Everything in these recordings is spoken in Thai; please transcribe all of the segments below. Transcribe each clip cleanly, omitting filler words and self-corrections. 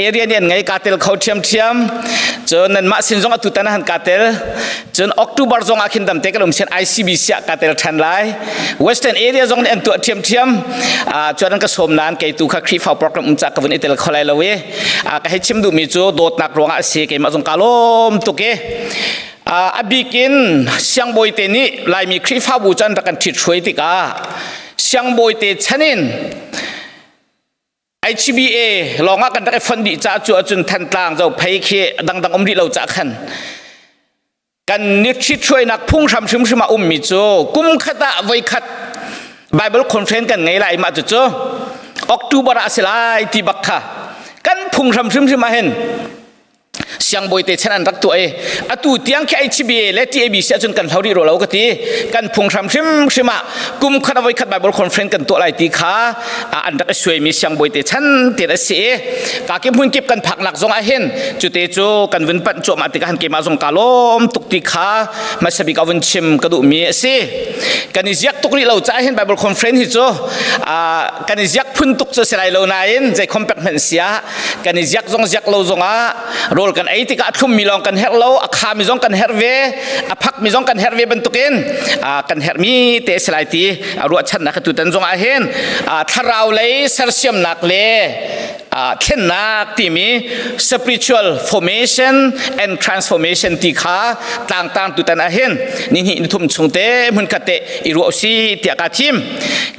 เอเรียเนี่ยไงกาเตลเขาเทียมจนนั้นมาสินจงอตุตันหันกาเตลจนออกตุบาร์จงอาคินดำเตกลมเช่น ICBC กาเตลทันไล Western Area จงเนี่ยตัวเทียมจนนั้นก็สมนานเกตุขักครีฟเอาโปรแกรมอุจจาระวันอิตาลีเขาไล่ละเวก็ให้ชิมดูมิจูโดดนักรวงอาเซียเกมาจงกาลมตุเกอบิกินเสียงบอยเตนี่ลายมีครีฟาบูจันตะกันทิดช่วยติกาเสียงบอยเตชันินHBA ลองกันได้ฟันดีจ้าจวดจนทันตางเราไปเคดังอมดีเราจะขันกันนิชิตช่วยนักพุ่งทำชิมมามิจูกุมขตะไว้ขัด Bible Conference กันไงไรมาจุจูออกตุบาระสิไลที่บักค่ะกันพุ่งทำชิมมาเห็นเสียงบอยเตชันรักตัวอตูเตียงแค่ HBA และที่ ABC จนกันเท่าที่เราก็ตีกันพุ่งทำชิมากุมขณะไว้ขัด Bible Conference กันตัวไรตีขาอันดักช่วยมีเสียงบอยเตชันเตระเสียกาเก็บหุ่นเก็บกันผักหนักจงอาเห็นจุดเตจูกันวินปันโจมาติกันเก็บมาจงกาลมตุกตีขามาสบิกาวินชิมกระดูมีเสียกันอิจักตุกรีเราจะเห็น Bible Conference ฮิโจกันอิจักพุ่นตุกจะเสียไรเรานายนใจคอมแพคเมนเสียกันอิจักจงจักเราจงโรลกันไอ้ที่กาทุ่มมีลองกันเฮร์โลอาคามีจงกันเฮร์เวอาพักมีจงกันเฮร์เวบรรทุกินกันเฮร์มีเตสไลตีรัวชันนักตุตันจงอาเห็นทาราวเลยเซอร์เซียมนักเล่เข็นนักที่มี spiritual formation and transformation ที่ขาต่างตุตันอาเห็นนี่ทุ่มชงเตมันกัดเตอิรัวซีที่อากาศทิม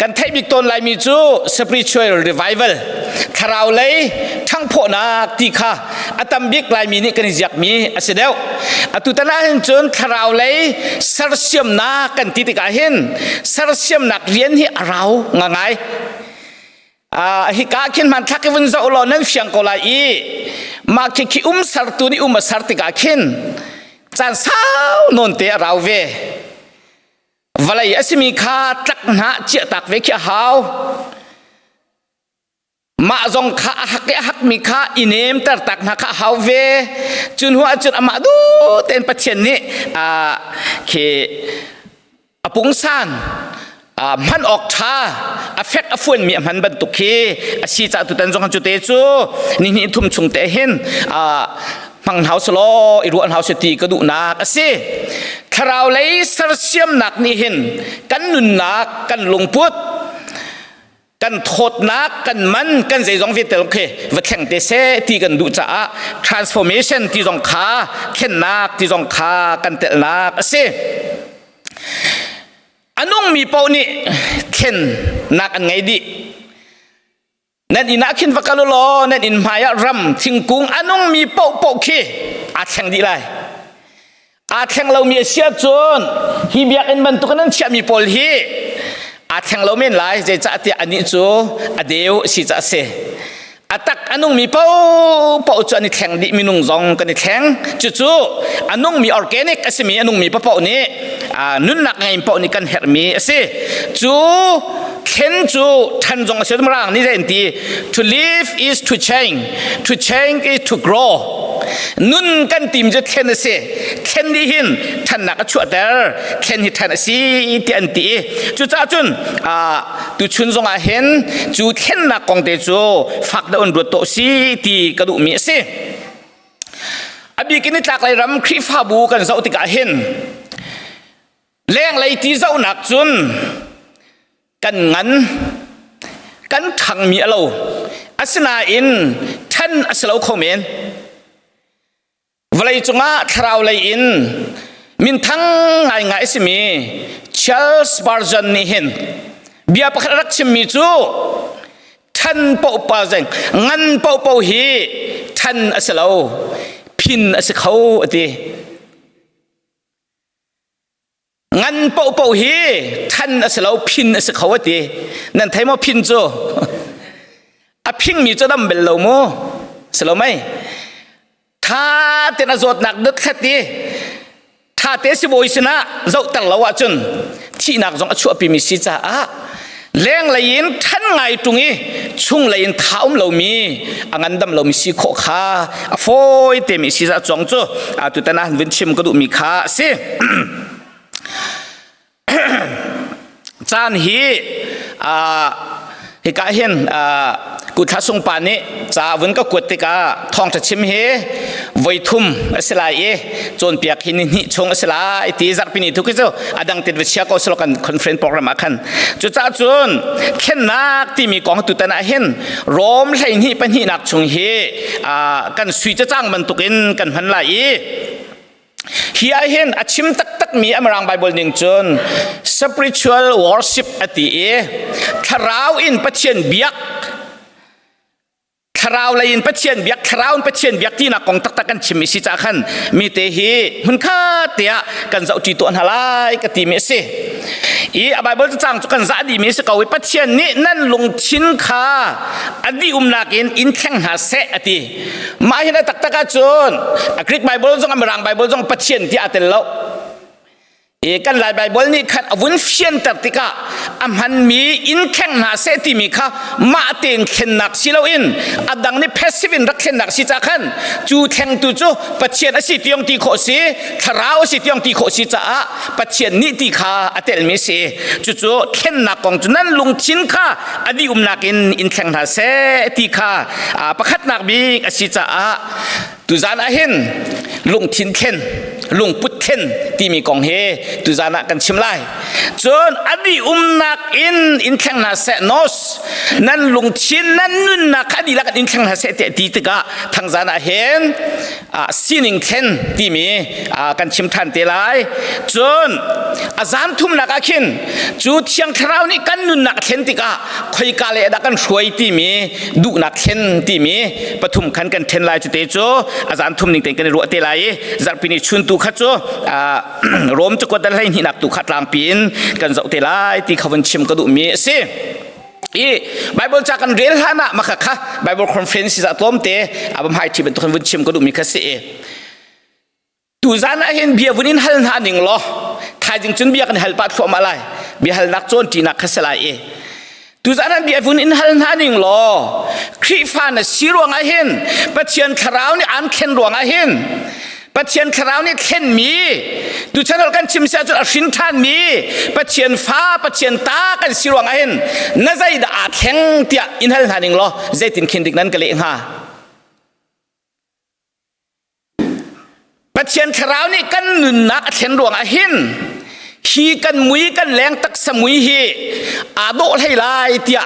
กันเทบิกตนลายมีจู spiritual revival ทาราวเลยทั้งพวกนักที่ขาอัตมบิกลายมีนี่กันอยากมีอาศัยเดียวตุตันอาเห็นจนทาราวเลยเซอร์เซียมนักกันที่ติกาเห็นเซอร์เซียมนักเรียนที่เราง่ายฮิกาคินมันทักวันจะอุลอนั้นเสียงกลายมาคิสารตุนี่สารติกาคินจันสาวนนเตะเราเววลัยสิมีข้าตักหน้าเจตักเวขี้หาวมาจงข้าหักมีข้าอินเนมตักหน้าข้าหาวเวจุนหัวจุนอามาดูเต็นปัจเจนนี้เคปุงซันมันออกท่าเฟกฝุ่นมีมันบรรทุกขี้ชีจัตุตันจงจุดเตจูนี่ทุ่มชงเตหินมังเท้าสโลอีรัวเท้าสตีกระดูนักสิคราวเลยเสียมหนักนี่หินกันนุนนักกันลงพุทธกันโทษนักกันมันกันใจจงวิเตลเควัดแข่งเตเสที่กันดูจ้า transformation ที่จงขาเข็นนักที่จงขากันเตลนักสิอันนุ่งมีเป้านี่เข็นนักอันไงดีนั่นอินักขินฟักกะลุลอนั่นอินมายารำทิงกุงอันนุ่งมีเป้าขี้อาแข่งดีไรอาแข่งเรามีเสียจนฮิเบียกันมันตุกันนั้นเชื่อมีปอลฮีอาแข่งเราไม่ไล่ใจจะเตียอันนี้จูอเดียวสิจะเสอาตักอันนุ่งมีเป้าจวนนี่แข่งดิมีนุ่งจงกันนี่แข่งจู่อันนุ่งมีออร์แกนิกอสิมีอันนุ่งมีเป้านี้นุ่นนักไงเป้านี้กันเฮร์มีสิจู่เข็นจู่ทันจงเสียตมรังนี่เรื่องที่ to live is to change is to grow นุ่นกันติมจะเข็นสิเข็นดีหินทันนักชั่วเดอร์เข็นหิทันสิที่อันที่จู่จ้าจุนตุชุนจงอาเห็นจู่เข็นนักกองเตจู่ฝักดาวน์รถโตสิที่กระดูมีสิอบีกินจากไรรำคริฟาบูกันเจ้าติกาเห็นแรงไรที่เจ้าหนักจุนกันงั้นกันทังมีอะไรอัศนาอินท่านอัศลาวคอมเมนวลัยจุงะคราวเลยอินมินทั้งไงสิมีเชลส์บาร์จันนี่เห็นเบียปรักชิมิจูท่านเป่าปาจังงั้นเป่าฮีท่านอัศลาวพินอัศเขาตีงั้นเป่าฮีท่านอัศลาวพินอัศเขาตีนั่นไทยมอพินจูพิงมีจูดำเบลโลโมสโลไหมถ้าเตนจดนักดึกขัดตีถ้าเตสิบอยสินะเจ้าตั้งละว่าจนที่นักจงชั่วปีมิสิจ้าแรงเลยยินท่านไงตรงนี้ชุ่งเลยยินเท้าเรามีอันดำเรามีสิโคขาฟอยเตมิสิจ้าจงจูตุตันนั้นวินชิมก็ดูมีขาสิจานฮี ฮิกาเห็นกุทัศงปานิจ่าวันก็กวดติกาทองจะชิมเฮไว้ทุ่มสลายจนเปียกหินนี่ชงสลายตีจักปีนี้ทุกเจ้าอดังติดวิชาก็สโลกันคอนเฟรนซ์โปรแกรมขันจุดจ้าจนเข็นนักที่มีกองตุตนาเห็นรวมใส่นี่เป็นหินักชงเฮกันสุยจะจ้างมันตุกินกันพันไหลเฮียเห็นอาชิมตักมีอเมรังไบเบิลหนึ่งจน spiritual worship อติทาราวอินปัจเจียนเบียกทาราวเลยอินปัจเจียนเบียกทาราวปัจเจียนเบียกที่นักกองตักกันชิมิสิจากขันมีเตหีมันข้าเตียกันจะอุจิตอันฮาไลกติเมสิไบเบิลจะจังจุกันจะดีเมสิกาวิปัจเจียนนี้นั่นลงชินข้าอดีนักอินแข่งหาเสอติมาเห็นตักกันจนกรีกไบเบิลจงอเมรังไบเบิลจงปัจเจียนที่อัตเลวกันหลายไบเบิลนี่ขัดวุ่นเฟียนตัดติกาอัมฮันมีอินแข่งหาเสติมีค่ะมาเต็งเข็นนักสิเลวอินอดังนี่เพสซิฟินรักเข็นนักสิจากขันจูแข่งตูจูปัจเจียนสิที่ยงตีโคสีทาราวสิที่ยงตีโคสีจ้าปัจเจียนนี่ตีค่ะอัตเลมิสีจูเข็นนักกองจุนั้นลงชินค่ะอดีนักอินแข่งหาเสติค่ะประคัดนักบีกสิจ้าตุจานะเห็นลงทินเข็นลงพุทธเข็นที่มีกองเฮตุจานะกันชิมไลจนอดีนักอินแข่งนาเซนอสนั่นลงชินนั่นนุนนักอดีลักอินแข่งนาเซตตีตกะทางจานะเห็นซีนิงเข็นที่มีกันชิมทันเตลัยจนอาจารย์ทุ่มนักขินจูเทียงคราวนี้กันนุนนักเข็นติกะคอยกาเลดักกันช่วยที่มีดูนักเข็นที่มีปฐุมขันกันเทนลายจุดเตโจอาจารย์ทุ่มนิ่งเต็งกันรัวเตลัยจักปีนี้ชุนตุขัดโจรวมจุกดันให้หินักตุขัดลางปีนกันเจ้าเตลัยที่เขาวันชิมกระดูมีสิไบเบิลจากกันเรียนหานะมาค่ะไบเบิลคอนเฟรนซ์จะต้มเตะอาบมหายที่เป็นตัวคนวันชิมกระดูมีค่ะสิตูจานะเห็นเบียวันนี้ฮัลหาหนึ่งล้อทายจึงจนเบียกันฮัลปัดฟอร์มาไลเบียฮัลนักโจนจีนักขัสลายตุจานั้นเบียฟุนอินฮัลนานิงลอครีฟานสีรวงอาเห็นปัจเจียนคราวนี่อันเข็นรวงอาเห็นปัจเจียนคราวนี่เข็นมีดูฉันเรากันชิมเสียจนสินทานมีปัจเจียนฟ้าปัจเจียนตากันสีรวงอาเห็นน่าใจดาแข็งเตียอินฮัลนานิงลอใจตินเข็นดิกนั้นก็เลยฮะปัจเจียนคราวนี่กันนุนนักเข็นรวงอาเห็นฮีกันมุยกันแรงตักสมุยฮีอาโดให้ลายเตีย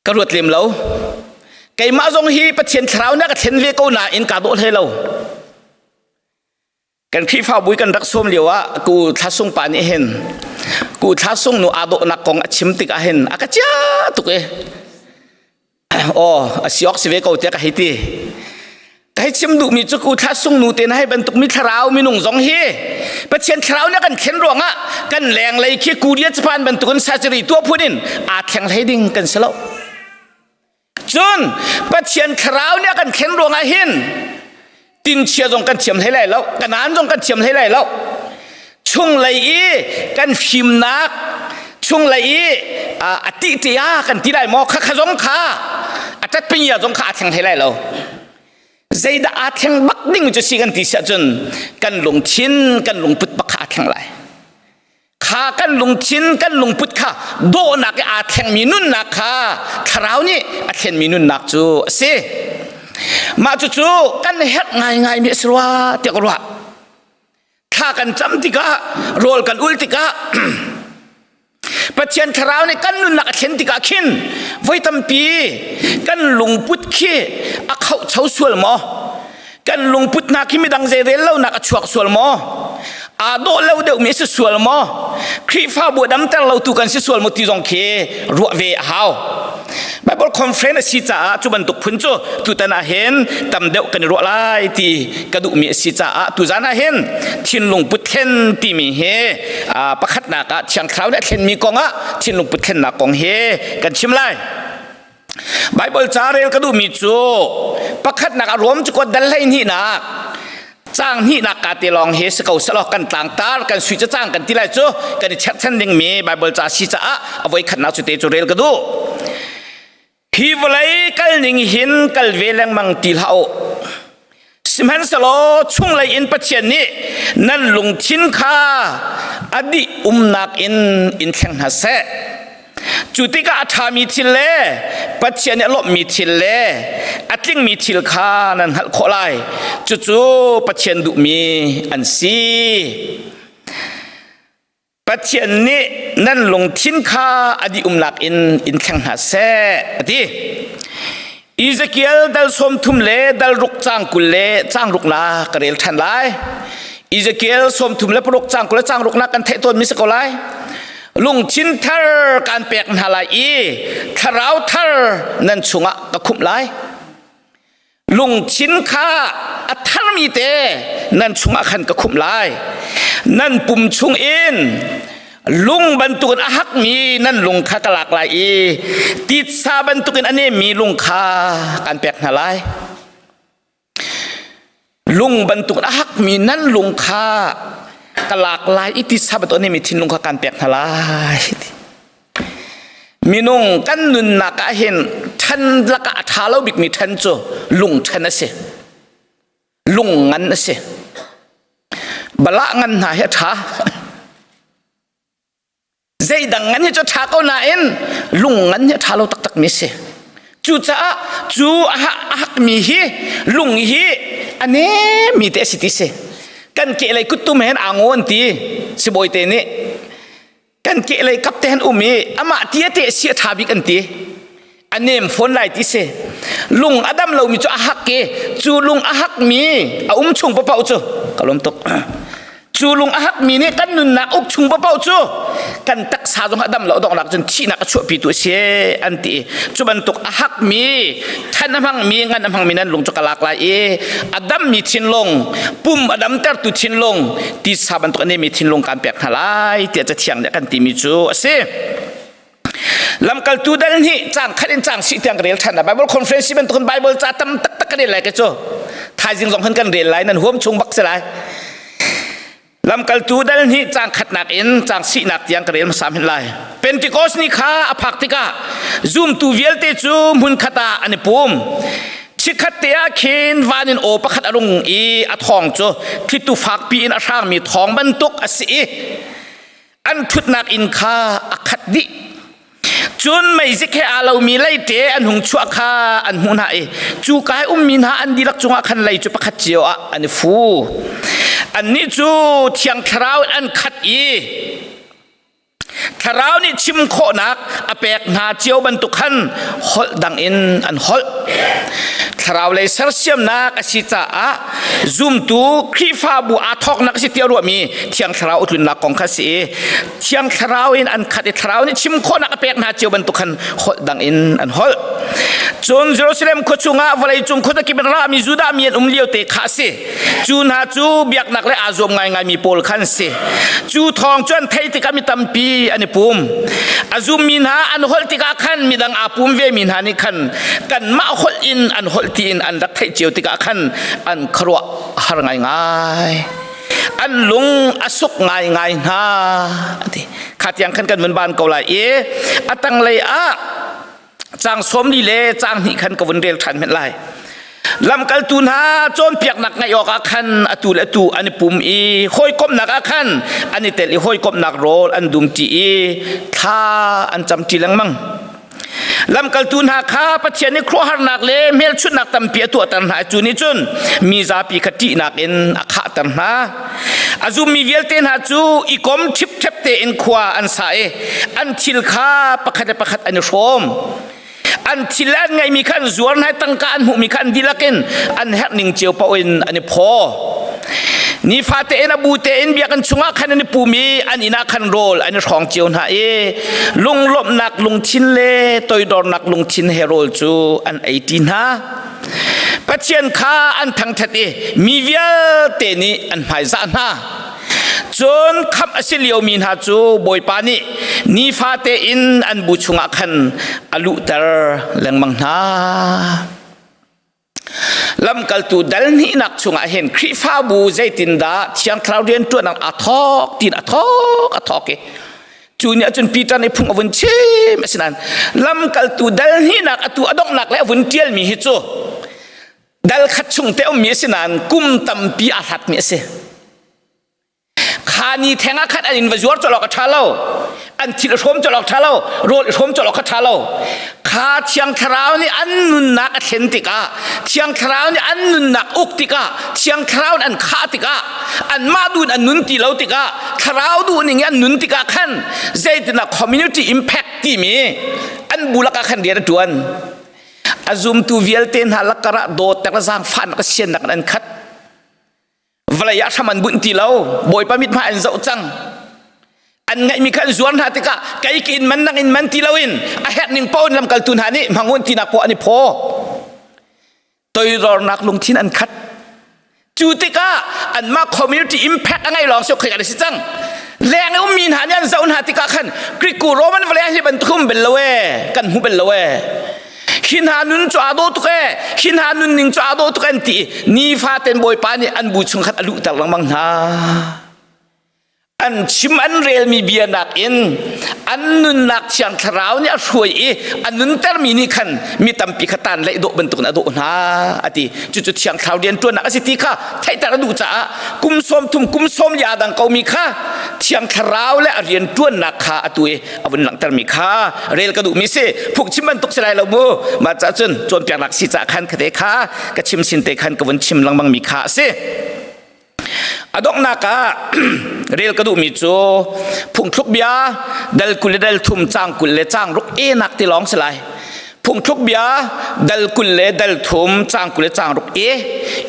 กระรวดเลียมเราไก่มาจงฮีประเทียนคราวนักเทียนเวกูนาอินกาโดให้เรากันขี้ฟ้าบุยกันรักส้มเดียวว่ากูทัศงปานี่เห็นกูทัศงหนูอาโดนักกองชิมติกาเห็นอากาจ้าตุกสิออกสิเวกูเตียกะฮิตีให้ชิมดูมีจุกูทัศงนูเตนให้บรรทุกมิคราวมีหนุ่งสองเฮประเชียนคราวนี่กันเข็นรวงอ่ะกันแรงเลยขี้กูเดียจะผ่านบรรทุกกันซาจรีตัวพูดินอาแข่งให้ดิ่งกันสลบจนประเชียนคราวนี่กันเข็นรวงอ่ะเห็นตินเชียจงกันเฉียมให้ไรแล้วกันนานจงกันเฉียมให้ไรแล้วช่วงเลยกันฟิมนักช่วงเลยอติเตียกันที่ไรมอขจงขาอาจจะเป็นยาจงขาแข่งให้ไรแล้วใจดาแข่งบักดิ่งจะสิกันที่เสียจนกันลงชินกันลงพุทธบักขาแข่งไรขากันลงชินกันลงพุทธขาโดนักอาแข่งมีนุ่นนักขาคราวนี้อาแข่งมีนุ่นนักจูสิมาจูกันเฮ็ดง่ายมีสระเตียกว่าถ้ากันจำติกะโรลกันอุลติกะปัจเจียนคราวนี้กันนุนนักเข็นติกาขินไว้ตั้มปีกันลงพุทธขี้เขาเช่าส่วนหมอกันลงพุทธนักขี้ไม่ดังใจเร็วเล่านักชวกส่วนหมออาโดเล่าเดี๋ยวมีสิส่วนหมอครีฟ้าบัวดำแต่เราตุกันสิส่วนหมดที่จงเครัวเวหาวไบเบิลคอนเฟรนซ์สิจ้าจุบันตุกพุ่นโจตุตนาเห็นตำเดียวกันรัวไล่ที่กระดูมีสิจ้าตุจานาเห็นทินลงพุทธเข็นที่มีเฮประคัดนักเชียงคราวเนี่ยเข็นมีกองทินลงพุทธเข็นนักกองเฮกันชิมไล่ไบเบิลจาเรลกระดูมีจูประคัดนักรวมจุกดันไล่นี่นักจ้างนี่นักการตีลองเฮสเกาสลอกกันต่างตากันสุยจะจ้างกันที่ไรจูกันชัดชันยังมีไบเบิลจาสิจ้าเอาไว้ขัดนักจุดเตจูเรลกระดูฮีวไลกัลนิงหินกัลเวลังมังตีเหาสิมันสโลช่วงไลอินปัจเจนี้นั่นลงทิ้นข้าอดีนักอินแข่งหาเส จุติกาธามีทิลเลปัจเจเนลบมีทิลเลอัตลิงมีทิลคานันหัลโคไลจู่ๆปัจเจนดุมีอันซีปัจเจนนี้นั่นลงทิ้นคาอดีลักอินแข่งหาเสอดีอิสเกียลดัลสมทุมเลดัลรุกจางกุลเลจางรุกนากระเรลทันไลอิสเกียลสมทุมเลปรุกจางกุลเลจางรุกนากันเทตัวมิสกอไลลุงชินทาร์การเปียกนาลายทาราวทาร์นั่นชุงะกะคุมไลลุงชินข้าอัทารมีเตนั่นชุงะขันกะคุมไลนั่นปุ่มชุงอินลุงบรรทุกอาหักมีนั่นลุงข้ากะลากลายติดซาบรรทุกอันนี้มีลุงข้าการเปียกนาลายลุงบรรทุกอาหักมีนั่นลุงข้ากลากลายอิติซาบตัวนี้มีทิ้งลุงข้าการเปียกนาลายมีนุ่งกันนุนนักเห็นท่านละกะท้าเราบิกมีท่านโจลุงท่านนั่นสิลุงงั้นนั่นสิบละงั้นหาเหตุท้าใจดังงั้นเหตุท้าก็น่าเอ็นลุงงั้นเหตุท้าเราตักมีสิจู่จ้าจู่ฮักมีฮีลุงฮีอันนี้มีแต่สิติสิกันเกลัยกุตุมเห็นอ่างวนตีสิบอยเตนี่กันเกลัยกับเตนอุมีอามาเตียเตเสียทาบิกันตีอันนี้มฝนไหลติเสลุงอดัมเรามีจู่อาฮักเกจู่ลุงอาฮักมีอาชุงปะเป่าจู่กะลมตกจู่ลุงอาฮักมีนี่กันนุนนักชุงปะเป่าจู่กันตักสาจงอดัมเราดอกหลักจนที่นักชั่วปีตัวเสียอันตีจู่บันตกอาฮักมีท่านน้ำพังมีงั้นน้ำพังมีนั่นลุงจุกลากลายอดัมมีทินลงปุ่มอดัมเตอร์ตุทินลงที่สาบันตกอันนี้มีทินลงการเปียกทลายเดี๋ยวจะเที่ยงเนี่ยกันตีมีจู่เสลำกัลตูดันนี่จางขัดจางสิเตียงเรียลทันนะไบเบิลคอนเฟรนซ์เป็นต้นไบเบิลจ้าตั้มตักกันเรียลไรกันโจ้ทายจิงสองคนกันเรียลไรนั่นหัวมชงบักเสไรลำกัลตูดันนี่จางขัดหนักจางสิหนักเตียงเรียลมาสามเห็นไรเป็นติโกสนี่ข้าอภักติกาซูมตูเวลเตจูมุนขัดอันนี้ปุ่มชิคัดเตียเคนวานินโอปะขัดอรุงอทองโจ้ที่ตูฝากปีนอช่างมีทองบรรทุกอสีอันทุดนักอินข้าอขัดดิจนไม่สิแค่อาเรามีไล่เตะอันหงชัวข้าอันหุนหายจูกายมีนาอันดีลักจงอาคันไล่จูปะขัดเจียวอันฟูอันนี้จูเทียงคราวอันขัดคราวนี้ชิมโคนักอเปกนาเจียวบรรทุกขันฮอลดังอินอันฮอลคราวเลยเสียมนักสิจ้าซูมตูครีฟ้าบัวอาทอกนักสิเตียวรัวมีเทียงคราวอุดหนักของข้าศึกเทียงคราวอินอันขัดคราวนี้ชิมโคนักอเปกนาเจียวบรรทุกขันฮอลดังอินอันฮอลจนเยรูซาเล็มขจุงาวลัยจุงขดกิบรามีจูดามีอันเลี้ยวเตะขาสิจูนหาจูเบียกนักเลยอาซอมไงมีโพลขันสิจูทองจวนไทยติกามีตัมปีอันนี้ปุ่มอาซุมมินหาอันฮอลติกาขันมีดังอาปุ่มเวมินหานี่ขันกันมาฮอลอินอันฮอลตีนอันรักไทยเจียวติกาขันอันครัวหาง่ายอันลุงอสุกง่ายนะขัดยังขันกันเหมือนบ้านเกาหลีอัตังเลยจางสมดีเลยจางนี่ขันกับวันเรียลทันเป็นไรลำกัลตูนหาจนเปียกหนักไงออกอาคันอตูและตูอันนี้ปุ่มห้อยก้มหนักอาคันอันนี้เตลิห้อยก้มหนักโรลอันดุมจีท่าอันจำจีลังมั่งลำกัลตูนหาข้าปัจเจียนในครัวหนักเลยเมลชุดหนักตำเปียตัวตันหาจูนี่จนมีซาปีคติหนักเอ็นอาขาตันหาอาจูมีเวลเตนหาจูอีกอมทิพเทปเตเอ็นขวาอันสายอันทิลข้าประคัดอันโฟมอันที่แรกไงมีขันสวนให้ตั้งการหูมีขันดีละกันอันแหกหนึ่งเจียวปะอินอันนี้พอนี่ฟาเตนบูเตนเบียกันชงขันอันนี้ปูมีอันนี้นักขันโรลอันนี้ของเจียวนะลุงลบหนักลุงชินเล่ตัวดอนหนักลุงชินเฮโรลจูอันไอตินฮะปัจเจียนข้าอันทั้งทัดมีเวียเตนี่อันหมายซานะจนขับอสิเลียวมินหาจูบอยปานีนี่ฟาเตอินอันบุชงอาคันอลุตร์แรงมังนาลำกัลตูดัลนี่นักชงอาเห็นคริฟ้าบูใจตินดาเชียงคราวเรียนตัวนักอาทอกตินอาทอกจูเนี่ยจนปีจันในพุ่งอวันเช่ไม่สินันลำกัลตูดัลนี่นักอตูอดอกนักและอวันเทียลมีฮิโจดัลขัดชงเตอมีสินันกุมตัมปีอาหัดมีเส ขานีแทงอาคัดอันอินวจวรจลอกชาโลอันทิลชมจลอกชาโลโรชมจลอกชาโลขาเทียงคราวนี่อันนุนนักเทนติกาเทียงคราวนี่อันนุนนักอุกติกาเทียงคราวอันขาติกาอันมาดูอันนุนติเลาติกาคราวดูนี่อันนุนติกาขันใจตินักคอมมูนิตี้อิมแพคที่มีอันบุลกาขันเดียร์ดวนอาซุมตูเวลเทนฮัลกระโดดแต่ละจางฟันก็เชียนนักอันคัดเวลายาชมันบุญตีเราบ่อยปามิดมาอันเจ้าจังอันไงมีการจวนหาติกะไก่กินมันนั่งอินมันตีเราอินอาเหตุหนึ่งป้อนลำกัลตุนหานี่มังวนตีนักพออันนี้พอตัวรอนักลงที่อันคัดจูติกะอันมาคอมมูนิตี้อิมแพคอะไรลองเสียขยันสิจังแรงอุ้มมีนหานี่อันเจ้าหาติกะขันกรีกูโรมันเวลาที่บรรทุกเป็นละเวกันหูเป็นละเวหินหานุนจวาโดตุกหินหานุนนิงจวาโดตุกันตีนี่ฟ้าเต็นบอยปานี่อันบูชงขัดอลุตะลังมังนาอันชิมอันเรลมีเบียนักอินอันนุนนักเชียงคราวเนี่ยช่วยอันนุนเตอร์มีนี่ขันมีตั้มปีขตันเลยโดบรรทุกนะโดนาอดีจุดเชียงคราวเดียนตัวนักสิทธิค่ะไทยตระดูจ้ากุมส้มทุ่มกุมส้มยาดังเขามีค่ะเชียงคราวและเรียนตัวนักค่ะตัวเอาวันหลังตระมีค่ะเรลกระดูมีเสพวกชิมมันตกสลายเราโมมาจ้าจนเปียกหลักสิจ้าขันคเดค่ะกระชิมสินเตขันกวันชิมลังบังมีค่ะเสอดอกนักเรียลกระดูมิจูพุงทุกเบียดัลกุลเดลทุมจางกุลเลจางรุกนักที่ร้องสลายพุงทุกเบียดัลกุลเลดัลทุมจางกุลเลจางรุก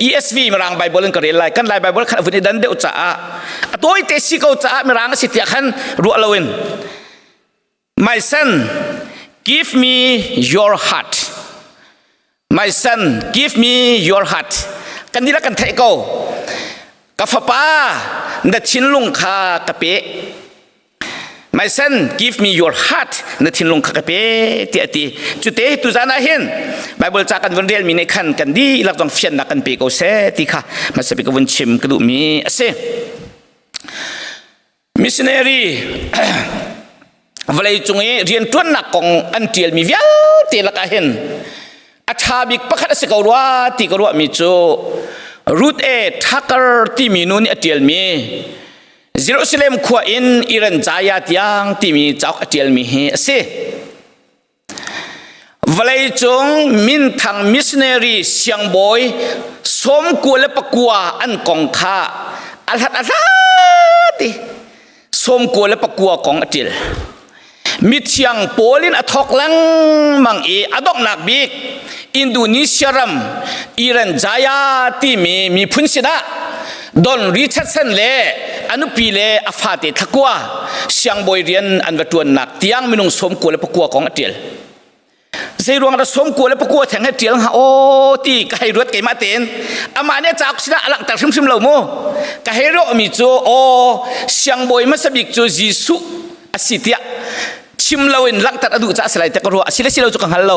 ESV มารางไบเบิลกันเรียลไลกันไลไบเบิลขันวันนี้ดันเดอุจ้าตัวเตสิกอุจ้ามารางสิทธิขันรัวลาวิน My son give me your heart My son give me your heart กันนี่ละกันไทยกูกาฟป้านัดชินลุงข้ากะเป My son give me your heart นัดชินลุงข้ากะเปที่อติจุดเตตุจานาเห็นไบเบิลจากกันวันเรียลมีในขันกันดีหลักต้องเฟียนนักกันเปกูเสติค่ะมาสเปกวันชิมกระดูมีเสมิชชันนารีเวลาจงเรียนตัวนักของอันเทียลมีเวียลเตลักเห็นอาชาบิกประคัตสกาวรัวติกรัวมิจูรูททักร์ที่มีนุนอเทียลมีเยรูซาเล็มขวาอินอิรันจายาตยังที่มีเจ้าอเทียลมีเฮเซเวลาจงมินทางมิชชันนารีเสียงบอยสมกุลปะกัวอันกองข้าอัลฮัดอัลฮัดสมกุลปะกัวของอเทียลมิเชียงโปลินอทอกลังมังอดอกนักบิกอินโดนีเซียรัมอิรันจายาที่มีพุนสินะดอนริชาร์ดสันเล่อนุปีเล่อาฟาติทักว่าเสียงบอยเรียนอันวัตถุนักที่ยังมีนุ่งสมกุลปะกัวของอเทียลใจรวงเราสมกุลปะกัวแทงให้เทียลฮะโอ้ที่กายรถเกมาเต็นอามาเนี่ยจากสินะหลังแต่ชิมๆเหล่าโมกายรถมีโจโอเสียงบอยมาสบิกโจยิสุอาสิทธิชิมเราอินหลังแต่อดูจะสลายแต่ก็รู้สิเลสิเราจุกันฮัลโหล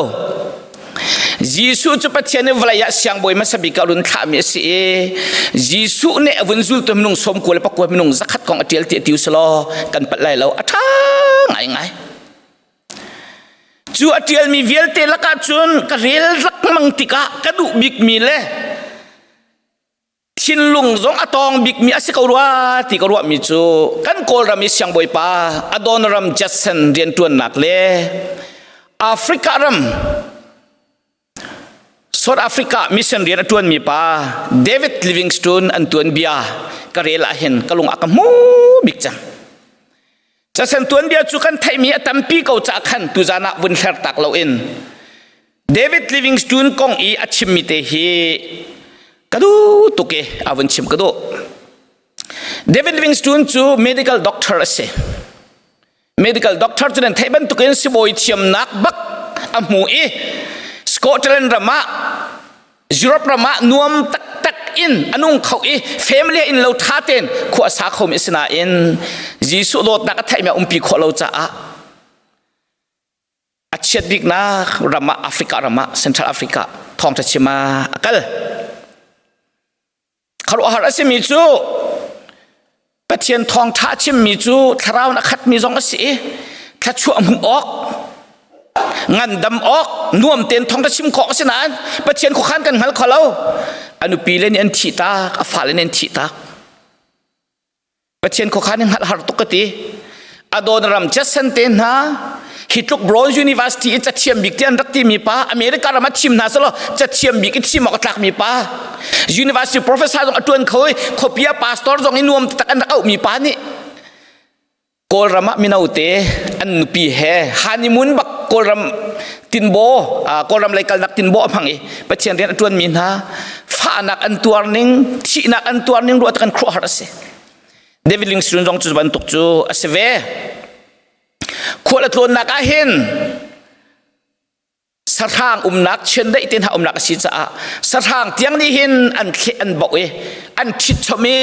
ยิสุจุปัจเจเนวลายเสียงบอยมาสบิการุนทามีสิยิสุเนี่ยวันจุลตัวมินุงสมกุลปะกัวมินุงสักขัดของอเทียลเติวสโลกันปัดไล่เราท่าไงจูอเทียลมีเวลเตลักจุนกระเรลรักมังติกะกระดูบิกมีเล่ชินลุงจงอตองบิกมีอาศัยกรัวที่กรัวมีจูกันโกลรามิเสียงบอยป้าอดอนรัมจัสเซนเรียนตัวนักเล่แอฟริการัมซอดแอฟริกามิชชันเรียนตัวมีป้าเดวิดลิวิงสโตนอันตัวเบียกระเรลาเห็นกะลงอากามูบิกจังจะเส้นตัวเบียจุกันไทยมีตั้มปีเขาจะขันตุจานะวันเชิดตักเราเองเดวิดลิวิงสโตนกงอีอัชิมิเตฮีกระดูตุกเออาวันชิมกระดูเดวิดลิวิงสโตนจู medical doctor เส medical doctor จุดนั้นไทยบันตุกเอ็นสิบอยเทียมนักบักอามูเอสกอตแลนด์รามายุโรปรามานัวมตักอินอนุงเขาเอ family อินเราท่าเต้นขวาสาเขามิสนาอินยิสุโลดนักไทยมีอุ้มปีขวาเราจะอาเชียดิกนะรามาแอฟริการามาเซ็นทรัลแอฟริกาทองทัชมาอักลคารวะฮาร์สมีจูปะเทียนทองท่าชิมมีจูทาราวนักขัดมีจงกษีถ้าชั่วมึงออกงันดำออกน่วมเต็นทองท่าชิมของสนานปะเทียนขุขันกันหัลขอเราอนุปีเลนอันทีตาอฟาเลนอันทีตาปะ ประเทศเขาขานึงหัดตุกติอโดนรำจัสเซนเตนนะฮิตรกบรอนซ์ยูนิเวอร์ซิตี้จะเทียมบิกเตียนรักที่มีป้าอเมริกาเรามาทีมนะสโลจะเทียมบิกที่มอกตักมีป้ายูนิเวอร์ซิตี้โปรเฟสเซอร์ตรงอัตวนเขาเปียพาสตอร์ตรงอินวมตักอันเอามีป้านี่โกลรามามินาอุเตอันนุปีเฮฮันนีมูนบักโกลรามตินโบโกลรามไลกัลนักตินโบพังเอประเทศเรียนอัตวนมีนะฟ้านักอันตัวนึงที่นักอันตัวนึงรู้ตักอันครัวฮาร์เซเดวิดลิงสตุนจงจุดบันตุกจูอาเซเวคนละตัวนักอาเห็นสถานนักเช่นได้ตินหานักสิจ้าสถานที่ยังนี้เห็นอันเขอันบอกเออันชิดชมี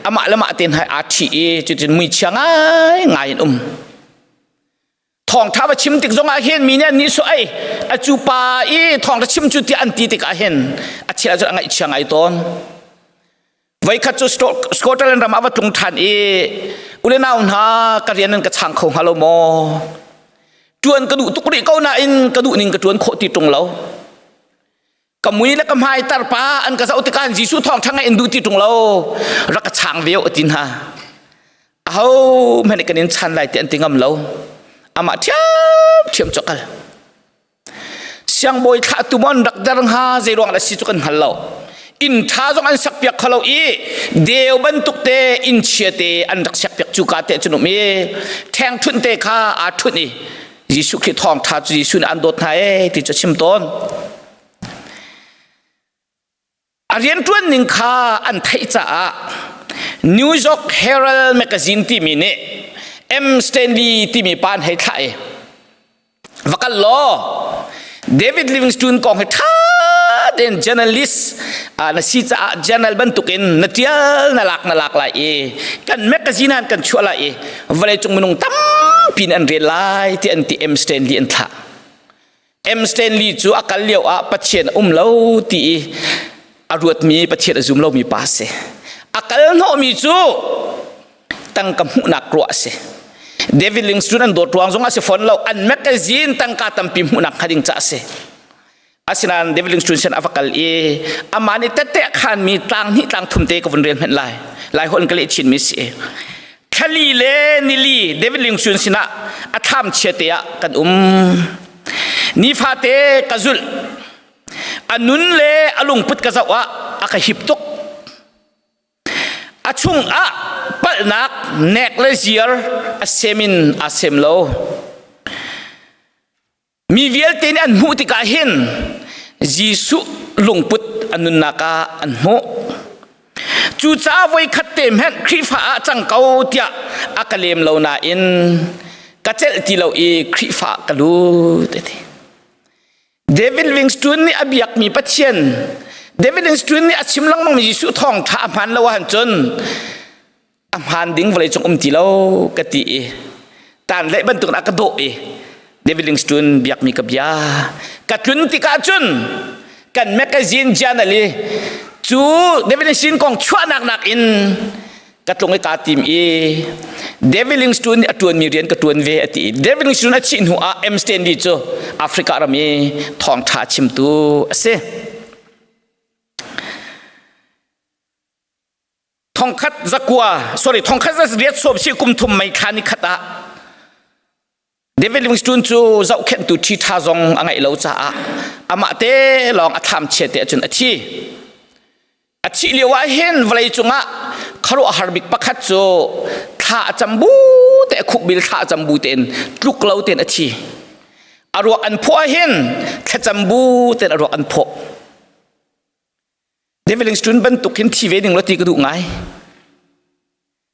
อามาละมาตินหาอาชีจุดจุดมีเชียงง่ายทองท้าว่าชิมติกจงอาเห็นมีเนี่ยนิสัยอาจูปาทองท้าชิมจุดที่อันตีติกอาเห็นอาเชียจะง่ายเชียงง่ายต้นไว้ขัดจุดสกอตแลนด์รามาว่าตรงทันอุเลนาวนาการเรียนนั้นกระชังของฮัลโลโมจวนกระดูตุกรีเขาหน้าอินกระดูนิ่งกระจวนโคติตรงเรากำมุยและกำไฮตาร์ป้าอันกระเซาติการจีสุทองทั้งไงอินดูติตรงเรารักกระชังเวียวตินฮะเอาแม่ในกันนินชันไหลเตียนติงำเราอามาเทียมจกัลเสียงบอยขาตุมันรักดารังฮาเจรวงและสิจุกันฮัลโลอินท้าจงอันสักเปียกขลุ่ยเดียวบรรทุกเตอินเชียเตอันรักสักเปียกจุกาเตจุนมีแทงทุนเตข้าอาทุนนี่ยิสุขีทองท้ายิสุนอันโดดไทยที่จะชิมต้นอาเรียนตัวหนึ่งข้าอันไทยจ้านิวยอร์กเฮรัลด์แมกกาซีนที่มีเนี่ยเอ็มสเตนลีย์ที่มีปานให้ไทยวักล้อเดวิดลิวิงสตูนกองให้ท่าเด่น journalist นักศิษย์ journal บรรทุกินนักเที่ยวน่ารักหลายกันแมกกาซีนกันชัวร์หลายวันนี้จงมนุงตั้มปีนันเรียนไล่ที่อันที่เอ็มสเตนลีย์อันท่าเอ็มสเตนลีย์จูอักเลียวปัจเจนเล่าที่อรวดมีปัจเจนจุ่มเล่ามีปัสเซอักเลนโฮมีจูตั้งกำหุนักรัวเซเดวิดลิงสตูนันโดดวางจงอาศัยฝนเราอันแมกกาซีนตั้งกาตัมพิมหุนักขัดิงจ้าเซอาศัยนั้นเดวิดลิงสตูนเซนอาฟักลอามานิเตเตะขันมีตังนี่ตังทุ่มเตกับวันเรียนเป็นหลายคนก็เลยชินมิสคลีเลนิลีเดวิดลิงสตูนสินะอาทามเชียเตะกันนิฟาเตกซุลอันนุนเลอลุงพุทธกษัตริย์อาคหิบตุกอาชุงปัลนักเนกเลเซียร์อาเซมินอาเซมโลมีเวลเตนอันหูติกาเห็นยิสุลุงพุทธอันนุนนักอันโมจูจ้าไว้ขัดเต็มเห็นคริฟ้าจังเกาเตียอากาเลมโลนาอินกัจเจติโลคริฟ้ากลูเตติเดวิดลิงสตูนนี่อบิยักมีปัจเจนเดวิดลิงสตูนนี่อาชิมลังมังยิสุทองท้าพันละวันจนอำพันดิ้งวันจงติโลกติตานเละบรรทุกนักกระโดดเดวิดลิงสตูนบิยักมีกับยากัดจุนติกาจุนกันแมกกาซีนจานัลจูเดวิดลิงสตูนกองชั่วนักอินกัดลงไอ้กาทีมเดวิดลิงสตูนอัตวนมีเรียนกัตวนเวอติเดวิดลิงสตูนอัดชินหัวเอ็มสเตนดีจูแอฟริกาเรามีทองท้าชิมตูเซทองคัดจักว่าทองคัดจะเรียกสอบชื่อกุมทุมไม่ขานิขัดเดวิดลิงสตูนจูจะเอาเข็นตุที่ท่าจงอะไรเราจะอามาเตลองทำเช็ดจนอาชีเลี้ยวเห็นวันจุงคารุอาหารบิกปักขัดจูท่าจำบูแต่คุกบิลท่าจำบูเต็นลุกเราเต็นอาชีอารมณ์อันพอเห็นท่าจำบูเต็นอารมณ์อันพอเดวิดลิงสตูนบรรทุกเห็นทีวีหนึ่งรถตีกระดูกไง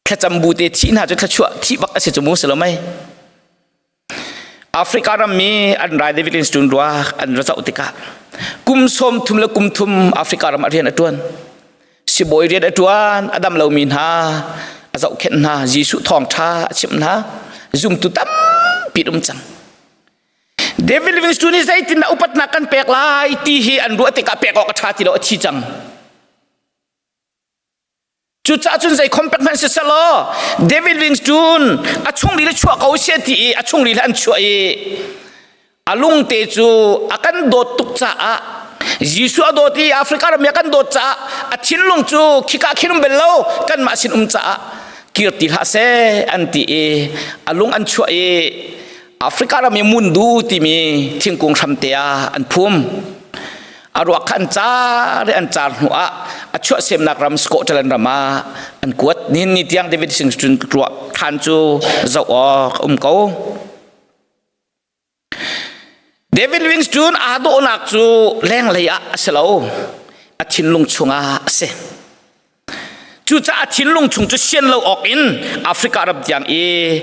แค่จำบูเตที่น่าจะขชัวที่บักอาเซจมูสแล้วไหมแอฟริกาเรามีอันไรเดวิดลิงสตูนรัวอันรัชอุติกากุมสมทุมและกุมทุมแอฟริกาเรามาเรียนอัตวนสิบอยเรียนอัตวนอดัมเลามินฮาอาเจ้าเข็นฮายิสุทองท้าชิมนะซุ่มตุตัมปิดจังเดวิดลิงสตูนนี่ใจตินอุปัตนักันเปกลายตีฮีอันรัวติกาเปกออกชาติเราอธิจังจุดจ้าจุนใจคอมเพล็กซ์เซลล์เดวิดลิงสตูนอาช่วงนี้ชั่วเขาเสียทีอาช่วงนี้อันชั่วอาลุงเตจูอากันโดดตุกจ้ายิสุอโดดที่แอฟริกาเรามีอากันโดดจ้าอาทินลุงจูคิกาคินุมเบลโลกันมาสินจ้า kirti ha se anti e alung an chua e Afrika ra mi mundu ti mi thingkung thamtea an phum arwa khan cha re an char nu a achua sem nak ram sko chalan rama an kuat nin ni tiang David Singh chun kruwa than chu zo ko David Livingstone ado nak chu leng leya aslo athin lung chunga ase chu cha athin lung chung chu sian lo ok in Africa rab tiang e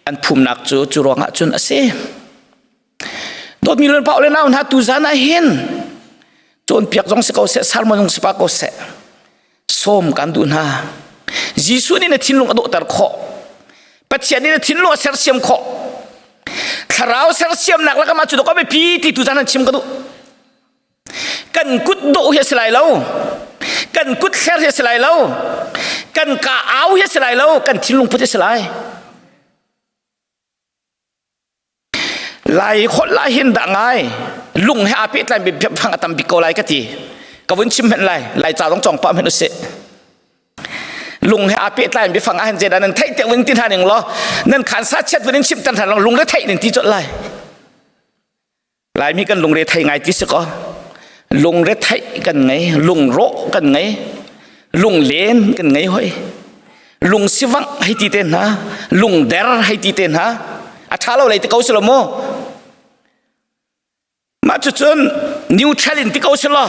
an phum nak chu ronga chun ase dot million pa ole naun ha tu zana hin chon piak jong se ko se salmo jong se pa ko se som kan dun ha jisu ni na thin lung ado tar kho pathian ni na thin lung ser siam kho tharau ser siam nak la ka ma chu ko be pi ti tu zana chim ka du kan kut do he selai lo kan kut kher he selai lo kan ka au he selai lo kan thin lung put he selai lai khot la hin da ngai lung he api tlai bi phang atam bi ko lai ka ti ka win chim hen lai cha dong chong pa men se lung he api tlai bi phang a hen je dan thai te win tin haning lo nan khan sa chet win chim tan han lung le thai nin ti chot lai mi kan lung le thai ngai ti se ko lung le thai kan ngai lung ro kan ngai lung len kan ngai hoi lung siwang hai ti ten ha lung der hai ti ten ha a thalo lai ti ko selo mo ma chu chun neutral ti ko selo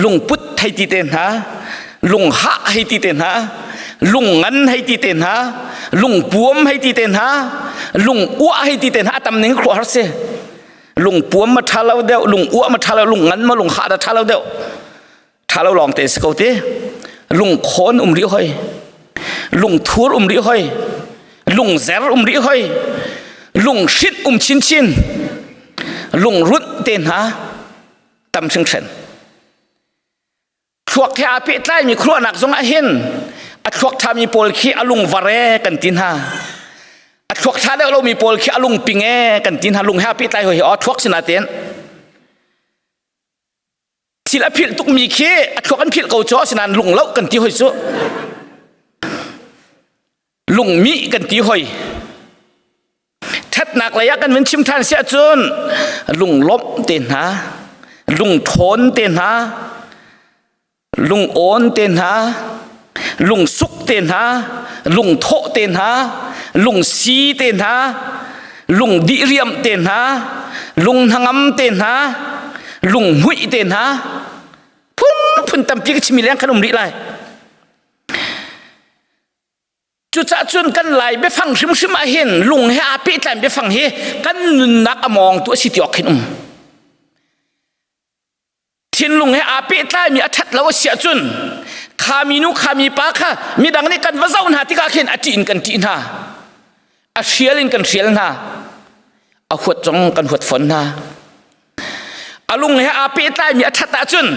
lung put hai ti ten ha lung ha hai ti ten ha lung ngan hai ti ten ha lung puom hai ti ten ha lung u hai ti ten ha tam ning khro har se lung puom ma thalo deu lung u ma thalo lung ngan ma lung ha da thalo deu thalo long te se ko te lung khon ri hoi lung thur ri hoi lung zer ri hoi lung shit chin chin lung rut ten ha tam sing chen thuak kha api tlai mi khruwa nak zong a hin a thuak tha mi pol khi alung vare kan tin ha a thuak tha de lo mi pol khi alung pinge kan tin ha lung ha pi tlai hoi o thuak sina ten thila phil tuk mi khi a thuak an phil ko cho sinan lung lo kan ti hoi chu lung mi kan ti hoi thắt nạc lạiกันเป็นชิมทานเสียจนลุงลบเต็นหาลุงทนเต็นหาลุงโอนเต็นหาลุงสุกเต็นหาลุงโถเต็นหาลุงซีเต็นหาลุงดิเรียมเต็นหาลุงหังมเต็นหาลุงหุยเต็นหาพุ่นตำปีกชิมิเลี้ยงขนมริไรจุดจุนกันไหลไปฟังชิมมาเห็นลุงให้อาปิไหลไปฟังเฮกันนักมองตัวสิทธิออกขึ้นทินลุงให้อาปิไหลมีอัฐแล้วเสียจุนขามีนุขามีปากค่ะมีดังนี้กันว่าเจ้าหน้าที่ก็เห็นอจีนกันจีนฮะอาเชียลินกันเชียลนะอาหัวจงกันหัวฝนนะอาลุงให้อาปิไหลมีอัฐตาจุน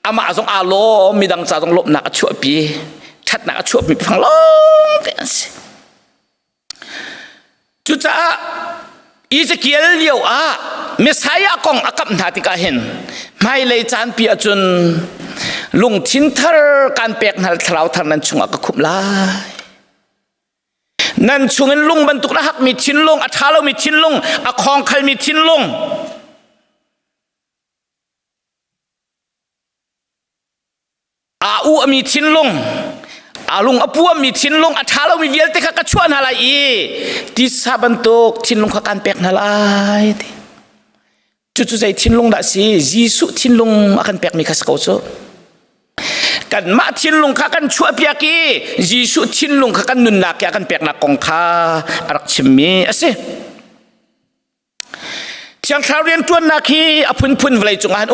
อามาจงอาโลมีดังจ่าจงลบหนักชั่วปีชัดนักชั่วมีฟังลงกันสิจุดจ้าอีจะเกี่ยวเลี้ยวเมสายากงอากับนาติกาเห็นไม่เลยจานปีอาจุนลุงทิ้นทาร์การเปียกนัลทราวทางนั้นชุงอากคุมลายนั่นชุงเงินลุงบรรทุกละหักมีทิ้นลงอาทาเรามีทิ้นลงอาคองใครมีทิ้นลงอาอูมีทิ้นลงอาลุงอปัวมีทิ้นลงอาทาเรามีเวียลติขะกะชวนอะไรอีที่ซาบันตุกทิ้นลงขะการเปียกนาลายจุดใจทิ้นลงดัสิยิสุทิ้นลงอาการเปียกมีขะสกอโซกันมาทิ้นลงขะกันชั่วเปียกียิสุทิ้นลงขะกันนุนนักอาการเปียกนักกองคาอารักชิมีอะสิเที่ยงคราวเรียนตัวนักฮีอพุนเวลจุงอัน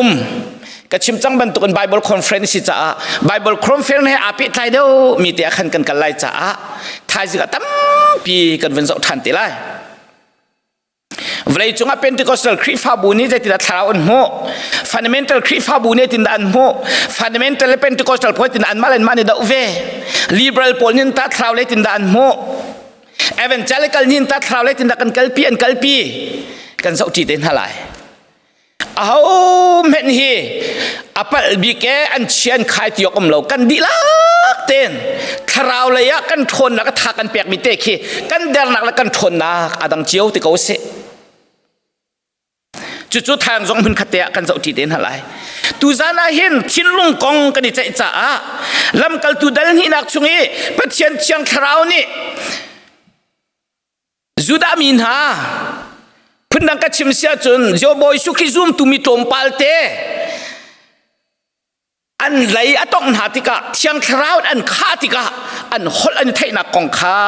กชิมจังบันตุกันไบเบิลคอนเฟรนซ์จ้าไบเบิลคอนเฟรนซ์ให้อาปิไทยเดียวมีแต่ขันกันกันไล่จ้าไทยสิกตั้มปีกันเป็นสุทันติไลเวลาจงอาเป็นติโกสตัลคริฟาบูนี่จะติดทารานโมฟันเดเมนตัลคริฟาบูนี่ติดอันโมฟันเดเมนตัลเป็นติโกสตัลพอยติดอันมาเลนมาในดาวเวลิเบรัลพอลนี่ตัดทราวเลติดอันโมเอเวนเจลิคัลนี่ตัดทราวเลติดกันกัลปีกันสุจิตเต็นหลายเอาเห็นฮีอัปเปิลบีแกอันเชียนขายที่ยกอมเหลากันดีลัก เต้นคาราวเลยะกันทนแล้วก็ทากันเปียกมิเตคีกันเดินหนักแล้วกันทนนะอาดังเจียวที่เขาเสจุดทางจงมันขัดเตะกันเจ้าที่เด่นอะไรตูจานาเห็นทิ้งลุงกองกันในใจจ้าลำกัลตูดัลนี่นักชงเอปะเทียนเชียงคราวนี่จุดามินฮาพุ่นดังกัดชิมเสียจนโยบอยสุขิซุมตุมิตรมปัลเตอันไหลอัตองหาติกะเชียงคราวอันขาติกะอันฮอลอันไทยนักกองข้า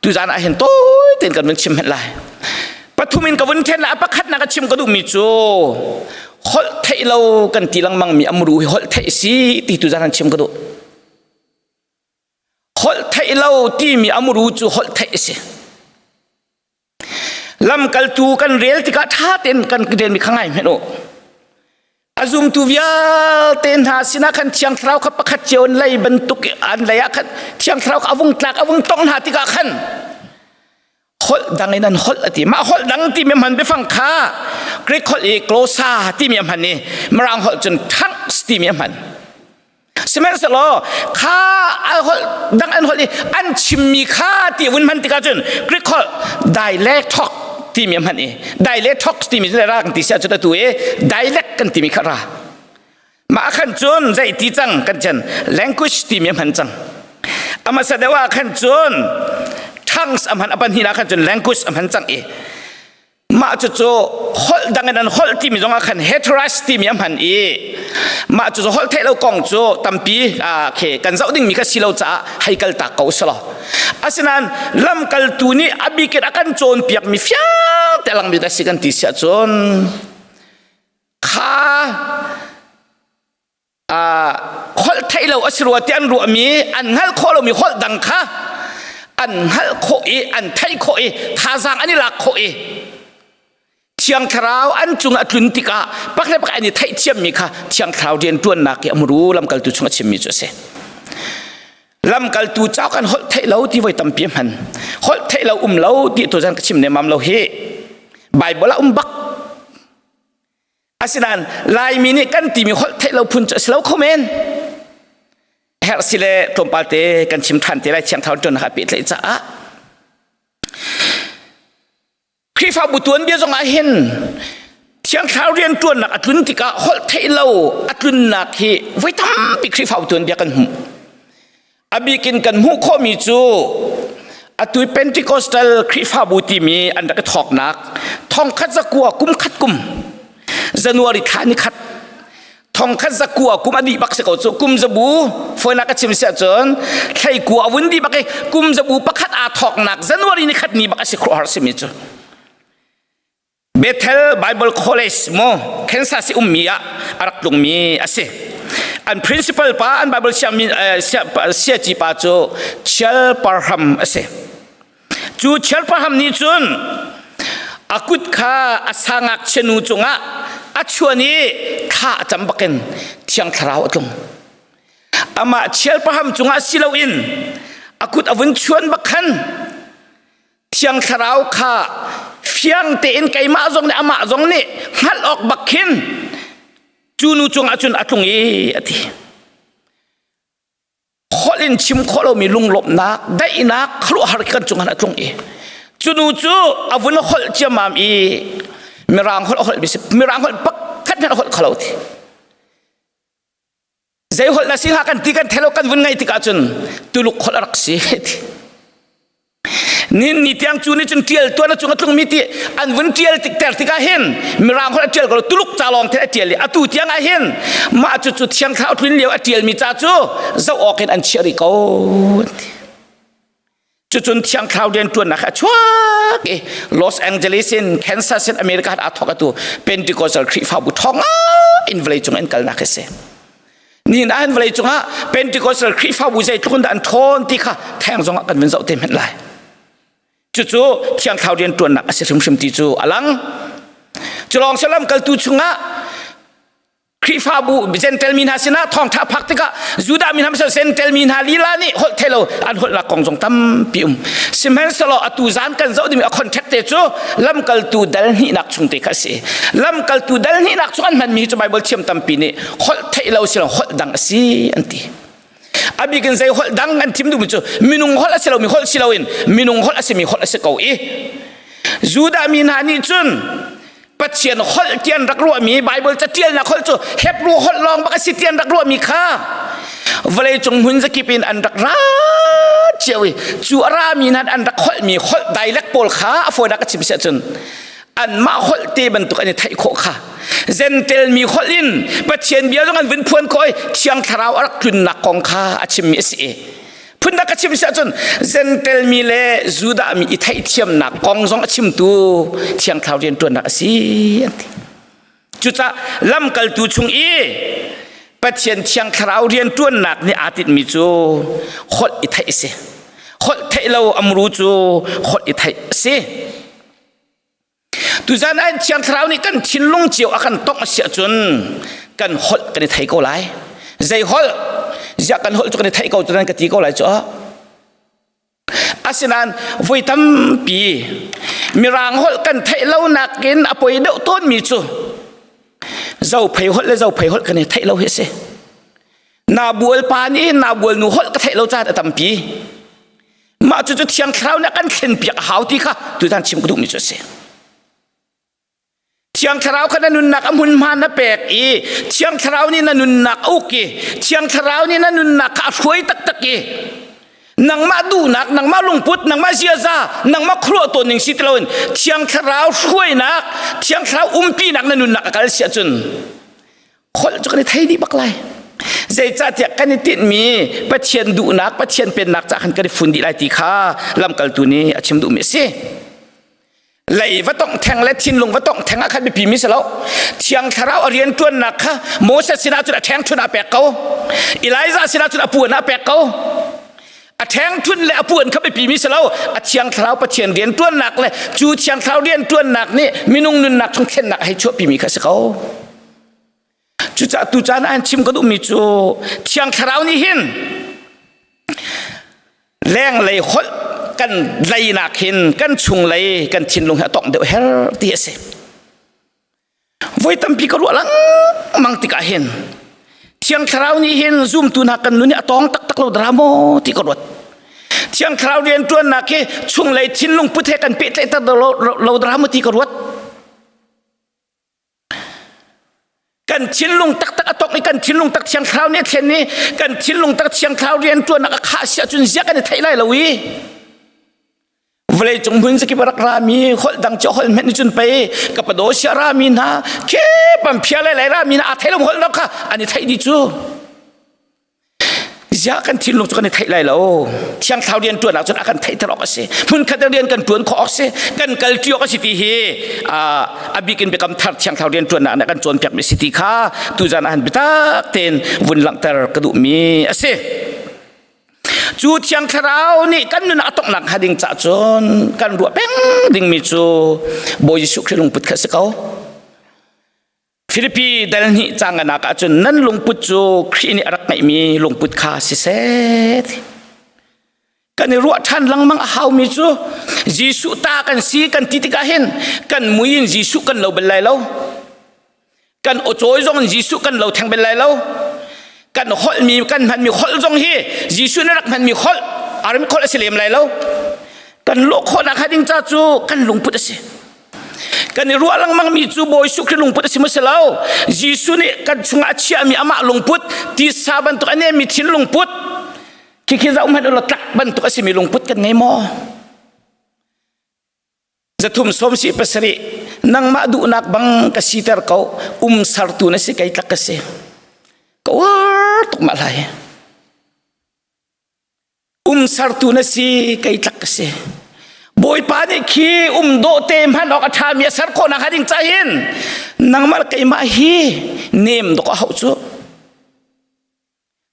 ตูจานาเห็นโต้เต้นกันมึงชิมเห็นไรปฐุมินกับวันเทนละประคัดนักชิมก็ดูมิจูฮอลไทยเรากันตีลังมังมีอมรูฮอลไทยสีตีตูจานันชิมก็ดูฮอลไทยเราตีมีอมรูจูฮอลไทยสีลำกัลตูกันเรียลติกะท่าเต้นกันเดินมีข้างในไม่รู้อาซุมตูวิอาเต้นหาสินะกันเชียงคราวขับประคัดเจียวไล่บรรทุกอันเลยอะกันเชียงคราวอวงตากอวงต้องหาติกะขันฮอลดังในนั้นฮอลตีมาฮอลดังที่มีมันไปฟังข้ากรีกฮอลอีโกลซาที่มีมันนี่มารางฮอลจนทั้งสที่มีมันสมัยสโลข้าฮอลดังอันฮอลอันชิมมีข้าที่วันมันติกาจนกรีกฮอลได้เล็กทอกที่มีมันนี่ได้เล็กทอกที่มีอะไรกันที่เสียจุดตัวได้เล็กกันที่มีข้ารามาขันจนใจที่จังกันจัน language ที่มีมันจังอามาแสดงว่าขันจนทั้งสามพันอปันหินาขันจน language สามพันจังมาจุดโจฮอลดังนั้นฮอลที่มีตรงขัน heteros ที่มีมันมาจุดโจฮอลเทเลกองโจตั้มปีเคกันเจ้าดิ่งมีกสิเราจะให้กัลตาเกาสละอาศัยนั้นลำกัลตูนี้อบิกิดอากันโจนเปียกมีฟ้าแต่หลังมีแต่สิกันติเสียโจนข้าฮอลเทเลอสรัวเตียนรัวมีอันฮัลโคเรามีฮอลดังข้าอันฮัลโคอันไทยโคท่าจางอันนี้หลักโคเชียงคราวอันจุงอัตุนติกาปักเล็บอันนี้ไทยเทียมมีค่ะเชียงคราวเรียนตัวนักอมรู้ลำกัลตูจุงอัเชียมมีจุเสลำกัลตูเจ้ากันฮอลไทยเราที่ไว้ตั้มเปียมันฮอลไทยเราเราที่ตัวจันกชิมในมัมเราเฮใบบละบักอาศัยนั้นลายมีนี่กันที่มีฮอลไทยเราพุ่นจะเราคอมเมนเฮร์ซิเลตรมปาเตกันชิมทันที่ไรเชียงคราวจนนะครับปิดเลยจ้าคริฟ้าบุตรเบียจงอาเห็นเชียงคราวเรียนตัวนักอัตุนติกาฮอลไทยเราอัตุนนักเฮไว้ทำปีคริฟ้าบุตรเบียกันหูอบิกินกันหูข้อมีจูอัตุยเพนติคอสตัลคริฟ้าบุตรมีอันดักทอกนักทองคัดสกัวกุมคัดกุมจันวาริธานิคัดทองคัดสกัวกุมอดีบักสกัวจูกุมจะบูฝนนักชิมเสียจนใครกัววันดีบักกุมจะบูปักคัดอาทอกนักจันวารินิคัดนี่บักสิครัวหาสิมิจูเบเทลไบเบิลคอลเลจโมเคนซัสมีอะอารักลงมีอาศัยอัน principal ป้าอันไบเบิลเสียจีป้าจูเชลปาร์ฮัมอาศัยจูเชลปาร์ฮัมนี่จุนอากุดข้าอาสังอักเชนูจงะอาชวนี้ข้าจำบักเก็นเชียงคราวตรงอามาเชลปาร์ฮัมจงะสิลาวินอากุดอวันชวนบักขันเชียงคราวข้าเฟียงเตนไก่มาจงเนี่ยอามาจงเนี่ยฮัลออกบักขินจูนูจงอาจุนอาจงเอติขอเล่นชิมขอเรามีลุงหลบนักได้นักขลุ่หาริกันจงอาจงเอจูนูจูอาวุนขอเจียมามอีมีรางขอขอบิสมีรางขอปักขัดเนี่ยขอขลุ่ทีใจขอละสิหากันตีกันเทเลกันวุ่นไงติกาจุนตุลุกขอรักสีนี่ที่ยังจูนี่จนเทียลตัวนั้นจงอัตลงมิติอันวันเทียลติดแต่ติกาเห็นมีรางคนเทียลก็ตุลุกจาลองเทียลเทียลเลยอตุที่ยังเห็นมาจุดเชียงคราวทุนเลี้ยวเทียลมีจ้าจูจะออกเห็นอันเชียริโกจุดเชียงคราวเดินตัวนะคะชัวลอสแองเจลิสแคนซัสอเมริกาอัตทอกตัวเป็นติโกสัลคริฟาบุทองอินเวลจงเอ็นกัลนักเสนี่นะอินเวลจงเป็นติโกสัลคริฟาบุใจทุกคนอันทอนที่ค่ะแทงจงกันเป็นเจ้าเต็มเห็นไรจู่ๆเชียงข่าวเรียนตัวหนักอาศัยชิมตีจู่อลังจะลองสลัมกัลตูชุงะคริฟาบูเซนเทลมินฮาสินะทองทับพักติกะจูดามินฮามิเซนเทลมินฮาลีลานี่ฮอลเทโลอันฮอลละกองจงตั้มปิมสิมันสโลอตูจานกันเจ้าดิมีคอนแทคเตจู่ลัมกัลตูดัลนี่นักชุงเตะกันสิลัมกัลตูดัลนี่นักชุงมันมีจะไบเบิลเทียมตั้มปีนี่ฮอลเทโลสิลฮอลดังสิอันตี abi kan zai hol dang an tim du mu chu minung hol asilo mi hol silawin minung hol asimi hol asikau e juda min hani chun pathian hol tian rak ruwa mi bible cha tial na hol chu hebru hol long ba si tian rak ruwa mi kha vale chung hun zakipin an rak ra chewi chu ara min han an rak hol mi hol dialect pol kha afo dak chim se chun an ma hol te ban tuk ani thai kho kha zentel mi holin pathian bia jong an vin phuan koi thiang tharau arak tun na kong kha achim mi se phunda ka chim sa chun zentel mi le juda mi i thai thiam na kong jong achim tu thiang thau rian tun na si chu cha lam kal tu chung e pathian thiang tharau rian tun nak ni atit mi chu hol i thai se hol thai lo amru chu hol i thai se tu zan an thiang tharau ni kan thin lung chiu akan tok sia chun kan hol kan thai ko lai zai hol ja kan hol chu kan thai ko chuan ka ti ko lai chu asinan voitam pi mirang hol kan thai lo nakin apoi deuh ton mi chu zau phai hol le zau phai hol kan thai lo he se na bual pa ni na bual nu hol ka thai lo cha tam pi ma chu chu thiang tharau na kan khen piak hau ti kha tu zan chim ku du mi chu se thiang tharau khana nun nak amun man na pek e thiang tharau ni na nun nak uki thiang tharau ni na nun nak a phoi tak tak e nang ma du nak nang ma lungput nang ma zia za nang ma khro to ning sitlon thiang tharau phoi nak thiang tharau umpi nak na nun nak kal sia chun khol chu kan thai di baklai zai cha tia kan tin mi pathian du nak pathian pen nak cha khan ka fun di lai ti kha lam kal tu ni achim du me se lei va tong thang le thin lung va tong thang a khan bi pi mi selo thiang tharau arian tuan nak kha moses sina chu thang thuna pe ko elijah sina chu apu na pe ko a thang thun le apuan kha bi pi mi selo a thiang tharau pathian rian tuan nak le chu thiang tharau rian tuan nak ni minung nun nak chung khen nak hai chu pi mi kha se ko chu cha tu chan an chim ko du mi chu thiang tharau ni hin leng lei khol kan lei nak hin kan chung lei kan thin lung ha tong de her ti se voi tam pi ko lang mang ti ka hin thiang tharau ni hin zoom tu na kan nu ni atong tak tak lo dramo ti ko rot thiang tharau rian tuan na ke chung lei thin lung pu the kan pe tle ta lo dramo ti ko rot kan thin lung tak tak atok ni kan thin lung tak thiang tharau ni then ni kan thin lung tak thiang tharau rian tuan na kha sia chun zia kan thai lai lo wi vle chung hun se ki barak rami hol dang cho hol men chun pe kapado sia rami na ke pam phia lai rami na a thailom hol na kha ani thai di chu zia kan thin lung chu kan thai lai lo thiang thau rian tuan na chun akan thai tharok ase mun khatar rian kan tuan kho ase kan kal tio ka siti hi abikin bekam thar thiang thau rian tuan na kan chon pyak me siti kha tu jan an bitak ten vun lang tar kadu mi ase chu thiang tharau ni kan nun atok nak hading cha chon kan ru peng ding mi chu boy su khrelung put kha se ko Philippi dal ni chang na ka chun nan lung put chu khri ni arak ngai mi lung put kha se se kan ru than lang mang hau mi chu jisu ta kan si kan ti ti ka hen kan muin jisu kan lo bel lai lo kan o choi jong jisu kan lo thang bel lai lo kan hol mi kan han mi hol jong hi jisu na rak han mi hol ar mi hol asilem lai lo kan lo kho na khading cha chu kan lung put ase kan ru alang mang mi chu boy su kri lung put ase masalo jisu ni kan chunga chia mi ama lung put ti saban to ane mi thin lung put ki ki za man lo tak ban to ase mi lung put kan ngai mo zathum som si pasari nang ma du nak bang ka sitar ko sartu na si kai tak ase kawar tok malay sartu na si kay tlak kasi boy pa ni ki do tem han ok atham ya sar ko na hading chahin nang mal kay mahi nem do ko hau chu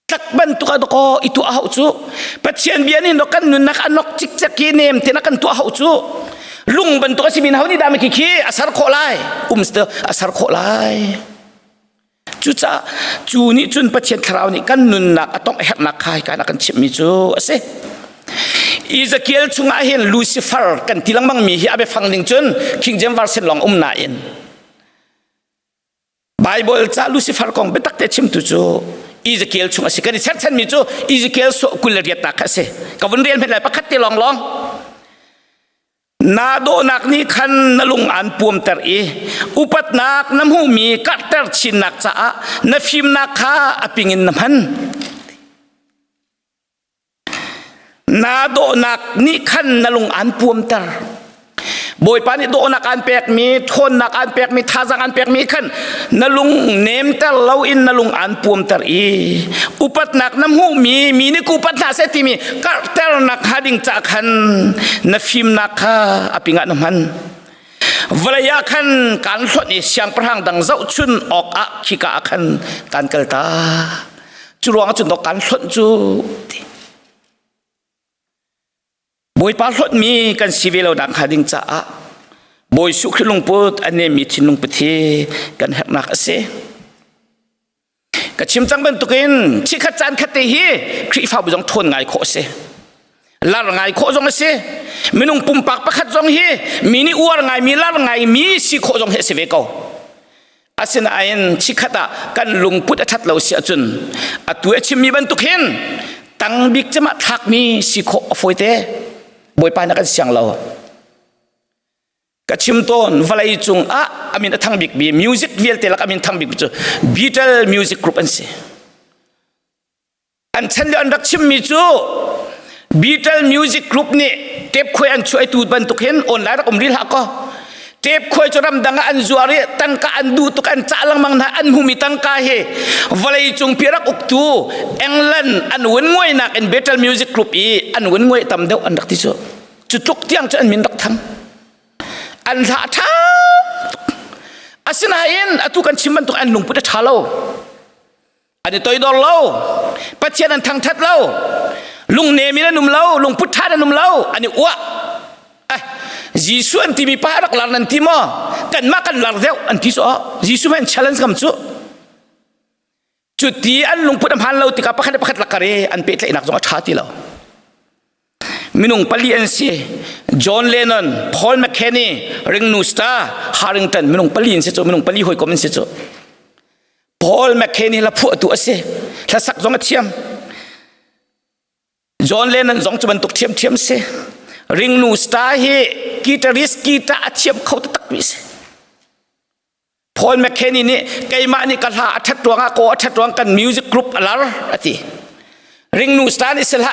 takban tu ka do ko itu hau chu pathian bianin do kan nun nak anok chik chak ki nem tinakan tu hau chu lung ban to kasi min hau ni dam ki asar ko lai sto asar ko lai chu cha chu ni chun pathian tharau ni kan nun nak atok het nak khai kan kan chim mi chu ase Ezekiel chunga hen Lucifer kan tilang mang mi hi abe phangling chun King James version long na in Bible cha Lucifer kong betak te chim tu chu อิสเกียลช่วงสิกันเช่นมีจูอิสเกียลสุกุลเรียตาคัสเซกับวันเรียนเป็นไรประคัตติลองนาโดนักนี้ขันนลุงอันปุ่มเตอร์อุปัตนักน้ำหูมีกัดเตอร์ชินนักจ้านฟิมนักข้าอภิงินน้ำพันนาโดนักนี้ขันนลุงอันปุ่มเตอร์บอยปานิโดนักอันเปียกมีทนนักอันเปียกมีท่าจังอันเปียกมีขันนลุงเนมเตอร์เราอินนลุงอันปุ่มเตอร์อุปัตนักน้ำหูมีนี่กูปัตนาเสติมีกัดเตอร์นักหาดิ่งจากขันนฟิมนักข้าอภิงันน้ำพันวลายขันการสดนี่เสียงประหังดังเจ้าชุนออกอะขี้กะขันการกลตาจุรวงจุนตการสดจูบอยปาสดมีกันชีวิตเราดังหาดิ่งจ้าบอยสุขลุงพุทธอันนี้มีทินลุงพุทธิกันหักนักเสกชิมจังเป็นตุกินชิขจันขติฮีครีฟ้าบุจงทนไงโคเสลาไงโคจงเสมินุงปุ่มปักประคัดจงฮีมินิอวไงมีลาไงมีสิโคจงเฮเสเวกอาศินอายินชิขตากันลุงพุทธทัดเราเสียจุนอตัวชิมมีเป็นตุกินตั้งบิ๊กจะมาทักมีสิโคอฟอยเตบอยปานักเสียงเรากชิมต้นวลัยจุงอามินทั้งบิ๊กบีมิวสิกเวลเตลักอามินทั้งบิ๊กจูบีเทลมิวสิกกรุ๊ปอันเสอันฉันเรียนรักชิมมีจูบีเทลมิวสิกกรุ๊ปนี่เทปคุยอันช่วยตูดบันทุกเห็นออนไลน์รักอมริลฮักก็เทปคุยจรำดังอันจวารีตั้งกอันดูตุกันจ้าลังมังนะอันหูมีตั้งกาเฮวลัยจุงพิรักอุกตูเอ็งลันอันวนงวยนักอันบีเทลมิวสิกกรุ๊ปอันวนงวยตำเดียวอันรักที่สุดจุดทุกเที่ยงจะอันมินรักทั้งอันละท้าอาศินาอินอตุกันชิมันตุอันลุงพุทธทาโลอันนี้ตัวดอลโลปัจเจนันทางทัดโลลุงเนมินันนุ่มโลลุงพุทธานันนุ่มโลอันนี้วะจีสุอันที่มีปารักลานันที่มอกันมากันลาเดียวอันที่สองจีสุเป็น challenge คำจุจุดที่อันลุงพุทธพันเราติกับประคัดลักกะเรอันเป็นเลยนักจงอาชาติเรามินุงปลีอันซีจอห์นเลนนอนพอลแมคเคนนีริงนูสตาฮาริงตันมินุงปลีอันซีโจมินุงปลีหอยคอมอันซีโจพอลแมคเคนนีละพูดตัวเสละสักจงอาเทียมจอห์นเลนนอนจงจะบรรทุกเทียมเสริงนูสตาเฮกีตาริสกีตาเทียมเขาตักวิเสพอลแมคเคนนีนี่ไกมานี่กันหาอัฐตวงก็อัฐตวงกันมิวสิกกรุ๊ปอะไรอะทีริงนูสตานี่สละ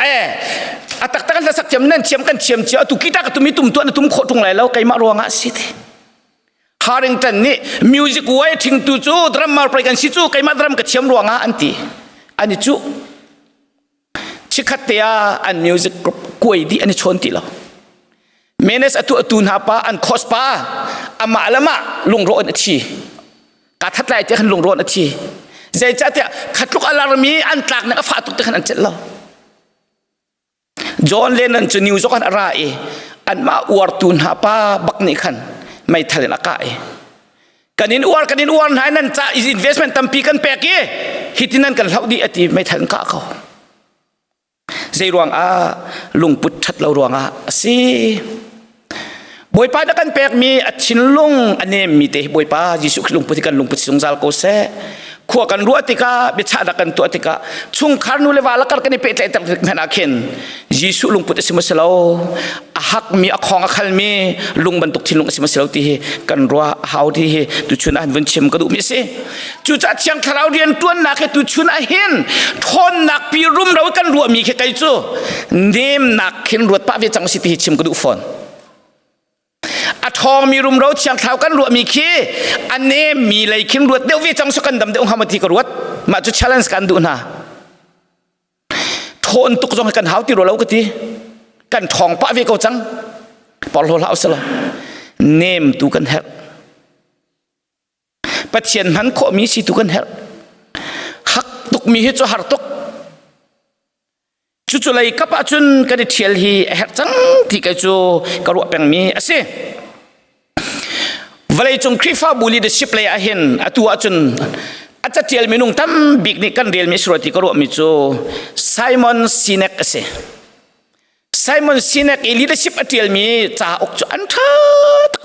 อาตักตักกันสักเทียมนั่นเทียมกันเทียมเจียวตุกีตากับตุมีตุ่มตัวนั่นตุ่มโคตรงไหนแล้วไกมารวงอ่ะสิทีฮาริงตันนี่มิวสิกไว้ทิ้งตุจูดรัมมาไปกันสิจูไกมาดรัมกับเทียมรวงอ่ะอันที่อันนี้จูชิคัตเตียอันมิวสิกกวยดีอันนี้ชนตีเราเมเนสอตุนหาปาอันคอสปาอามาละมาลงโรนทีกาทัดไล่เจ้าขันลงโรนทีใจจ้าเตียขัดลูกอลาร์มีอันตากนักฟ้าตุกเจ้าขันอันเจ็ดเราจอห์นเลนนันจะนิวส์กันอะไรอันมาอวดตุนหาป้าบักนี่ขันไม่ทะเลนักไก่กันนินอวดหายนั่นจะอินเวสเมนต์ตั้มปีกันแปกี้ฮิตินันกันเล่าดีอติไม่ทะเลนักเขาใจรวงลุงพุทธัดเรารวงสิบอยป้าดักันแปกมีอัชินลุงอันนี้มีเตะบอยป้ายิสุขลุงพุทธิกันลุงพุทธิสงสารเขาเสขวกันรัวติกาเบิดชาดักันตัวติกาชุงคาร์นูเลวาลักกันนี่เป็ดเลยแต่แม่นักเห็นยิสุลุงพุทธิสิมาสลาวหักมีอคองขัลมีลุงบรรทุกที่ลุงสิมาสลาวที่กันรัวหาวที่ตุชุนอันวันเชมกระดูมิเสจุจัดเชียงคราวเรียนตัวนักตุชุนอันเห็นทนนักปีรุมเรากันรัวมีแค่ไกจูเนมนักเห็นรัวป้าเวจังสิที่เชมกระดูฟอนอาทองมีรุมเราเชียงเท้ากันรัวมีขี้อันนี้มีอะไรขึ้นรัวเดี๋ยววิจังสุกันดำเดี๋ยวองค์มาที่กรัวมาจุด challenge กันดูนะทนตุกจงกันหาวที่รัวเราก็ทีกันทองป้าวิเขาจังปอลโลลาอุสลาเนมตุกันเฮลปัจเจียนหันข้อมีสิตุกันเฮลหักตุกมีเหตุหาตุกจุดเลยกับอาจุนกันเที่ยวฮีเฮจังที่กันจูกรัวเป็นมีอาศัยวันนี้จงคริฟ้าบุลีเดชิปเลยอาเห็นอาตัวอาจุนอาจจะเที่ยวมีนุ่งตั้มบิ๊กนี่กันเรียนมิสโรติกรัวมิจูไซมอนซีเน็กอาศัยไซมอนซีเน็กลีเดชิปอาเที่ยวมีจ่าอกจูอันท่า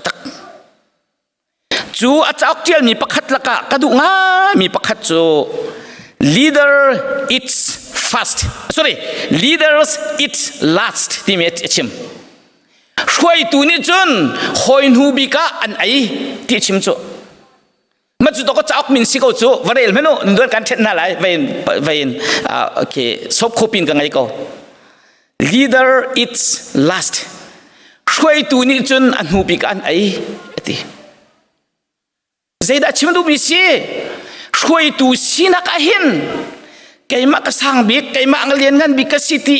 ตักจูอาจจะอกเที่ยวมีประคัดละกะกระดูง่ามีประคัดจู leader eats fast sorry leaders eat last ที่มีชิมช่วยตัวนี้จนหอยนูบิกาอันไอที่ชิมจูมันจุดก็จะออกมินสิเขาจูวันเดียวไม่รู้เรื่องการเช็ดหน้าไหลเวนโอเคซบโคปินกันไงก็ leader eats last ช่วยตัวนี้จนอันนูบิกาอันไอที่ใจดัชมันดูมิสิช่วยตัวสินักเห็นไก่มาก็สร้างบิกไก่มาเรียนงานบิกก็สิตี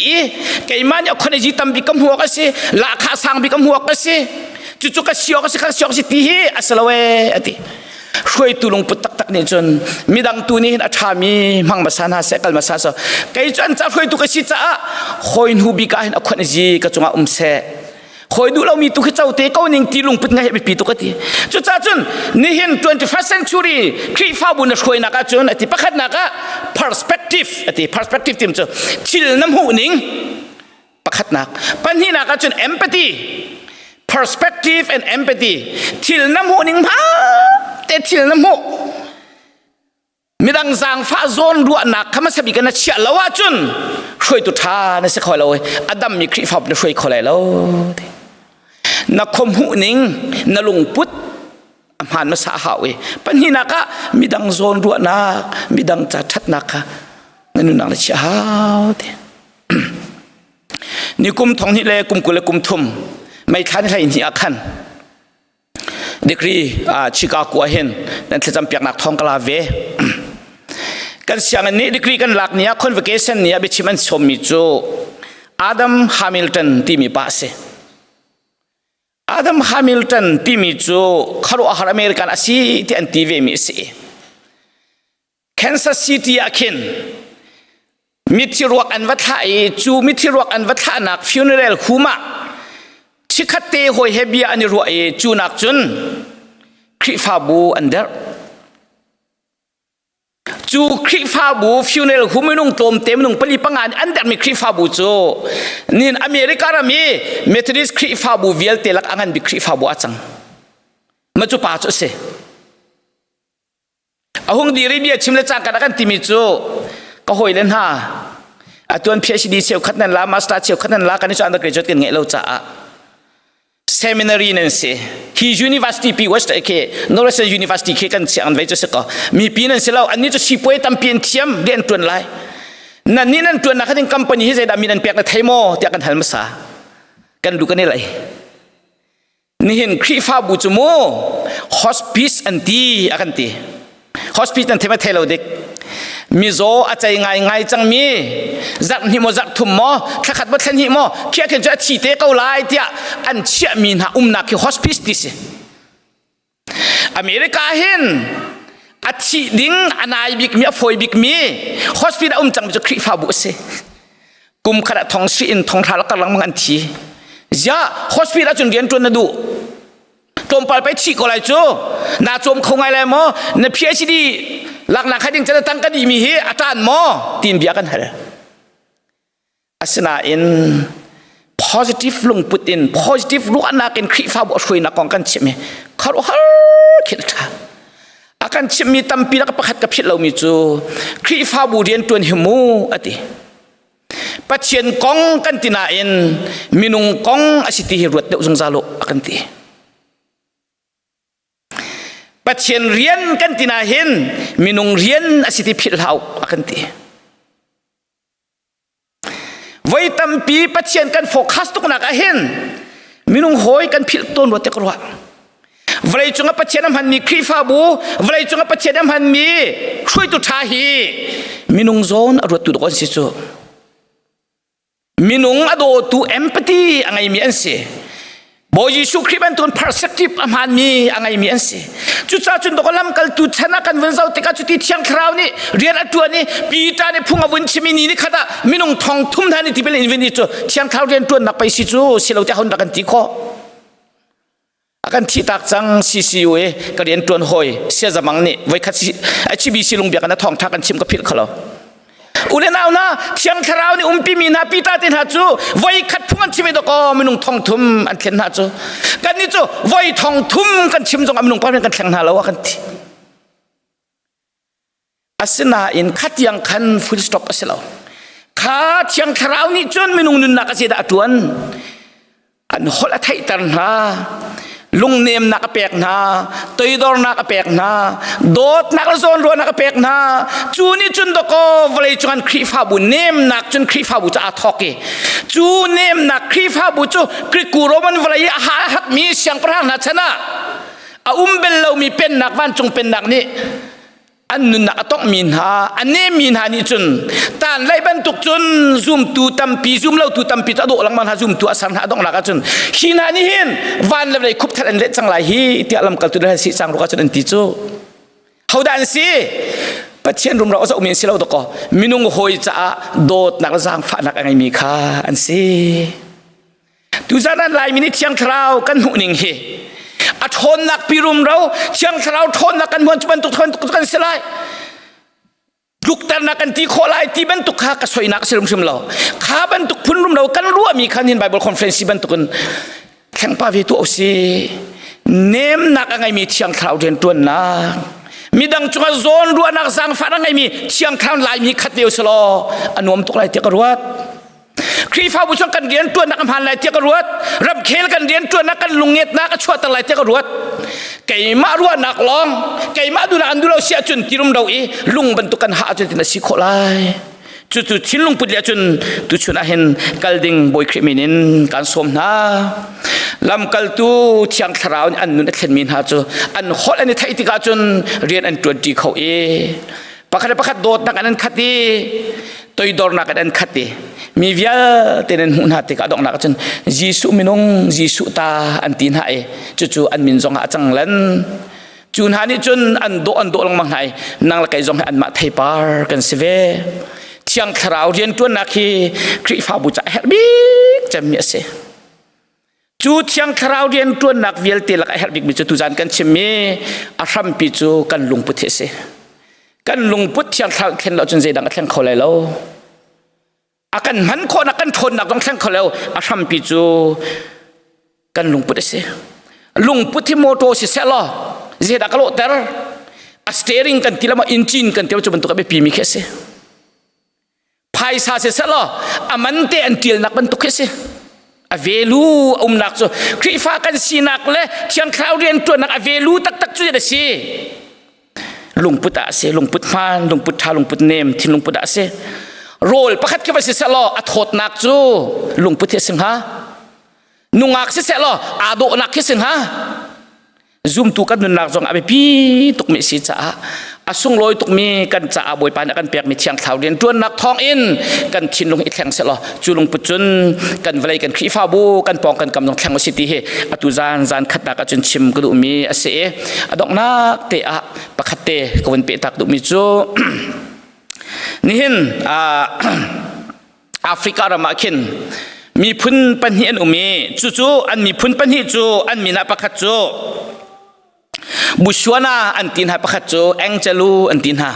ไก่มาเนี่ยคนในจิตตบิกก็หัวก็สิราคาสร้างบิกก็หัวก็สิจุดๆก็เสียวก็สิข้าเสียวก็สิตีอัศลเวอติช่วยตัวลงปุตตักนี่จนมีดังตัวนี้อัฐามีมังมาสานาเสกลมาสาสไก่จนจะช่วยตัวก็สิจ้าคอยนูบิกาเห็นคนในจิตก็จงอาเสคอยดูเรามีตุกเจ้าเตะเขาหนึ่งตีลงปุตไงไปปีตุกตีจุดจ้าจนนี่เห็น 21st century ครีฟ้าบุญช่วยนักจนอติประคัดนัก perspective อติ perspective ทีมจนชิลน้ำหูหนิงประคัดนักปัญหานักจน empathy perspective and empathy ชิลน้ำหูหนิงพาแต่ชิลน้ำหูมีดังจางฟ้าโซนรัวนักขมาสบิกันนะเชี่ยละว่าจนช่วยตุท่าในสักคนเราอดัมมีครีฟ้าบุญช่วยคนเลยแล้วนักคมหูนิงนัลุงพุทธอำหานมาสาหาเวปัญหานักมีดังโซนรัวนักมีดังจัดทัดนักนั่นนักเลยเช้านี่กุมทองนี่เลยกุมกุลกุมทุ่มไม่ทันใครนี่อาคันเด็กรีชิคากัวเห็นนั่นจะจำเปียกนักทองกลาเวกันเสียงนี้เด็กรีกันหลักเนี่ยคอนเวเคชันเนี่ยบิชิมันชมมิจูอาดัมฮามิลตันที่มีป้าเสอาดัมฮามิลตันที่มีจูคารุอาหารอเมริกันอาศัยที่อันทีวีมีเสแคนซัสซิตี้อาคินมิทิรวกอันวัฒน์จูมิทิรวกอันวัฒน์นักฟิวเนอเรลคูมาชิคัตเตหอยเฮบีอันรัวจูนักจุนคริฟาบูอันเดอร์จูคริฟาบูฟิวเนอเรลคูไม่นุ่งตมเต็มนุ่งปลีปังงานอันเดอร์มีคริฟาบูจูนี่อเมริกาเรามีเมทริสคริฟาบูเวลเตลักอันบิคริฟาบูอาจังมาจูป่าจูเสอาหงดีรีเบียชิมเลจังกันกันติมิจูก็หอยเล่นฮะตัวนั้น PhD เชียวขัดนั่นละมาสเตอร์เชียวขัดนั่นละกันนี่จะอันดับเกรดกันไงเราจะseminary นั่นสิที่ University ปี West เค Northwestern University เคกันเสียงไว้จะสักมีปีนั้นเสียแล้วอันนี้จะชิปวยตั้มเปลี่ยนเทียมเรียนตัวไรนั่นนี่นั่นตัวนักขัดคอมพานีที่จะดำมีนั่นเปียกในไทยโม่เตียกันทันมาสากันดูกันนี่ไรนี่เห็นครีฟ้าบุจโม่ hospice อันตีอากันตี hospice นั่นเทมาเทเราเด็กมีโซอาจจะง่ายจังมีจักหิมจักทุ่มมอถ้าขัดบัดเส้นหิมเขี่ยขึ้นจะฉีดเตะเกาไล่เดียอันเชี่ยมีนะนักคือ hospice ดิสิอเมริกาเห็นอาชีดิ้งอันายบิกมีอฟอยบิกมี hospice จังมันจะครีฟ้าบุษกุมขนาดทองสีอินทองทารักกำลังมันทีจ้า hospice จนเรียนจนน่ะดูตรงไปฉีกอะไรจูน่าจมคงไงเลยมั้งใน PhD หลักนักให้ดิ้งจะตั้งกันดีมีเหตุอาจารย์มั้งทีมเบียกันเหรออาศัยอิน positive ลงปุติน positive รู้อันนักอินคริฟ้าบอกช่วยนักกองกันใช่ไหมเขารู้ฮะคิดท่าอาการชิมีตั้มปีนักประคัดกับพิษเรามีจูคริฟ้าบุเรียนตัวหิมูอติปัจเจียนกองกันตินาอินมินุงกองอาศัยที่รวดเดือดจงซาโลอากันตีปัจเจียนเรียนกันตินาเห็นมินุงเรียนอาศัยที่พิษเราอากันตีไว้ตั้มปีปัจเจียนกันโฟกัสตุกนักเห็นมินุงหอยกันพิษต้นรวดเตะกรัวเวลาจงปัจเจียนมันมีครีฟ้าบูเวลาจงปัจเจียนมันมีช่วยตุทาฮีมินุงโซนรวดตุดก้อนสิจูมินุงอโดตูเอมพัตตีอะไรมีอันเสียบอยสุคริบันตุน perspective มันมีอะไรมีอันเสียจุดจ้าจุดตกลำกันตุชนะกันวันเสาร์ติกาจุดที่เที่ยงคราวนี้เรียนอัตัวนี้ปีตาเนี่ยพุ่งอวันชิมินีนี่ขณะมินุงทองทุ่มท่านี่ที่เป็นอินเวนติจูเที่ยงคราวเรียนตัวนักไปสิจูสิเราจะหุ่นกันตีข้อakan thitak chang CCU ka rian tuan hoi sia zamang ni vai khat HBC lung bia kana thong thak kan chim ka phil khalo ule naw na thiang kharau ni umpi mi na pita tin ha chu vai khat phungan chime do ko minung thong thum an khen ha chu kan ni chu vai thong thum kan chim jong minung pa kan thang na lo kan thi asena in khatyang khan full stop aselo kha thiang tharau ni chon minung nun nak asida atuan an hola thai tar na lung nem nak pek na toidor nak pek na dot nak zon ro nak pek na chuni chun do ko vlei chuan khrifa bu nem nak chun khrifa bu cha thoke chu nem nak khrifa bu chu kriku roman vlei ha hak mi siang prang na chana a umbel lo mi pen nak van chung pen nak ni an nun nak atok min ha an ne min ha ni chun tan lai ban tuk chun zoom tu tam pi zoom lo tu tam pi ta do lang man ha zoom tu asan ha dong la ka chun hin ha ni hin van le khup that an le chang lai hi ti alam kal tu da si chang ro ka chun an ti chu how dan si pathian rum ra o min si lo do ko minung hoi cha dot nak sang pha nak angai mi kha an si tu zanan lai minit chiang thrau kan hu ning hi a thon nak pirum rau chiang thrau thon nak kan mon ban tuk thon tuk kan selai luk tar nak kan ti kholai ti ban tuk kha ka soi nak sirum sim lo kha ban tuk phun rum rau kan ruwa mi khan hin bible conference ban tuk kan khang pa vi tu o si nem nak angai mi chiang thrau den tuan na mi dang chunga zon ruwa nak sang fa ngai mi chiang thrau lai mi khat deu selo anom tuk lai ti ka ruatครีฟ้าบุษกันเรียนตัวนักพันลายเทียกรวดรับเคลกันเรียนตัวนักกันลุงเงียดนักชั่วตะลายเทียกรวดไก่มารัวนักลองไก่มาดูนันดูเราเสียจนที่รุมเราอีลุงบรรทุกกันหาจนที่นั่นสิโคลายจู่ๆทิ้งลุงปุดเลียจนตุชุนอาเห็นกัลดิงบอยคริมินินการสมนาลำกัลตูเทียงทราวอันนุนเข็นมินหาจูอันฮอลอันนี้ไทยติกาจนเรียนอันตัวดีเขาเอปักขัดโดดนักอันนั้นขัดดีตัวดอร์นักอันนั้นขัดดีมีวิญญาณเต็นหุ่นหัดติกาดองนักจนยิสุมินงยิสุตาอันตีนหายจู่ๆอันมินจงหาจังเล่นจูนหานี่จนอันโดลังมังหายนางละไก่จงอันมาไทยปาร์กันเสวเที่ยงคราวเรียนตัวนักฮีคริฟ้าบุษเฮลบิกจะมีเสจูเที่ยงคราวเรียนตัวนักเวลเตลักเฮลบิกมิจูตุจานกันเชมีอารัมปิจูกันลุงพุทธเสกันลุงพุทธเที่ยงคราวเข็นเราจนเจดังกันเที่ยงเขาเลยแล้วอากันมันคนอากันทนนักต้องแข่งเขาแล้วอาชัมปิจูกันลุงพุทธเสลุงพุทธิโมโตสิเสลอเจดักโลเตอร์อาสเตอริงกันทีละมาอินจินกันเที่ยวจะบรรทุกไปปีมิเคเสพายซาเสลออามันเตอันทีลนักบรรทุกเคเสอาเวลูนักจูคริฟ้ากันสีนักเลยเที่ยงคราวเรียนตัวนักอาเวลูตักจูเดสิลุงพุทธเสลุงพุทธมันลุงพุทธาลุงพุทธเนมที่ลุงพุทธเสโรลประคัดแค่ว่าเสลออัดโหดนักจูลุงพุทธสิงหานุงักเสลออาโดนักสิงหาซุ่มตุกันนุนักจงอาเบปีตุกมีสิจ้าอาสุงลอยตุกมีกันจ้าบอยปานกันเปียกมีเชียงเท้าเรียนตัวนักทองอินกันทินลงอีแข่งเสลอจูลุงพุทธจุนกันเวลัยกันขีฟ้าบูกันปองกันกำลังแข่งวสิติเฮอตุจานขัดนักจนชิมกระดูมีอาเสอดอกนักเตะประคัดเตะกวนเปตักตุมีจูนี่เห็นแอฟริการามาคินมีพุนปัญหาอุมีจู่ๆอันมีพุนปัญหาจู่อันมีนับประคัดจู่บุษวนาอันตินหาประคัดจู่แองเจลูอันตินหา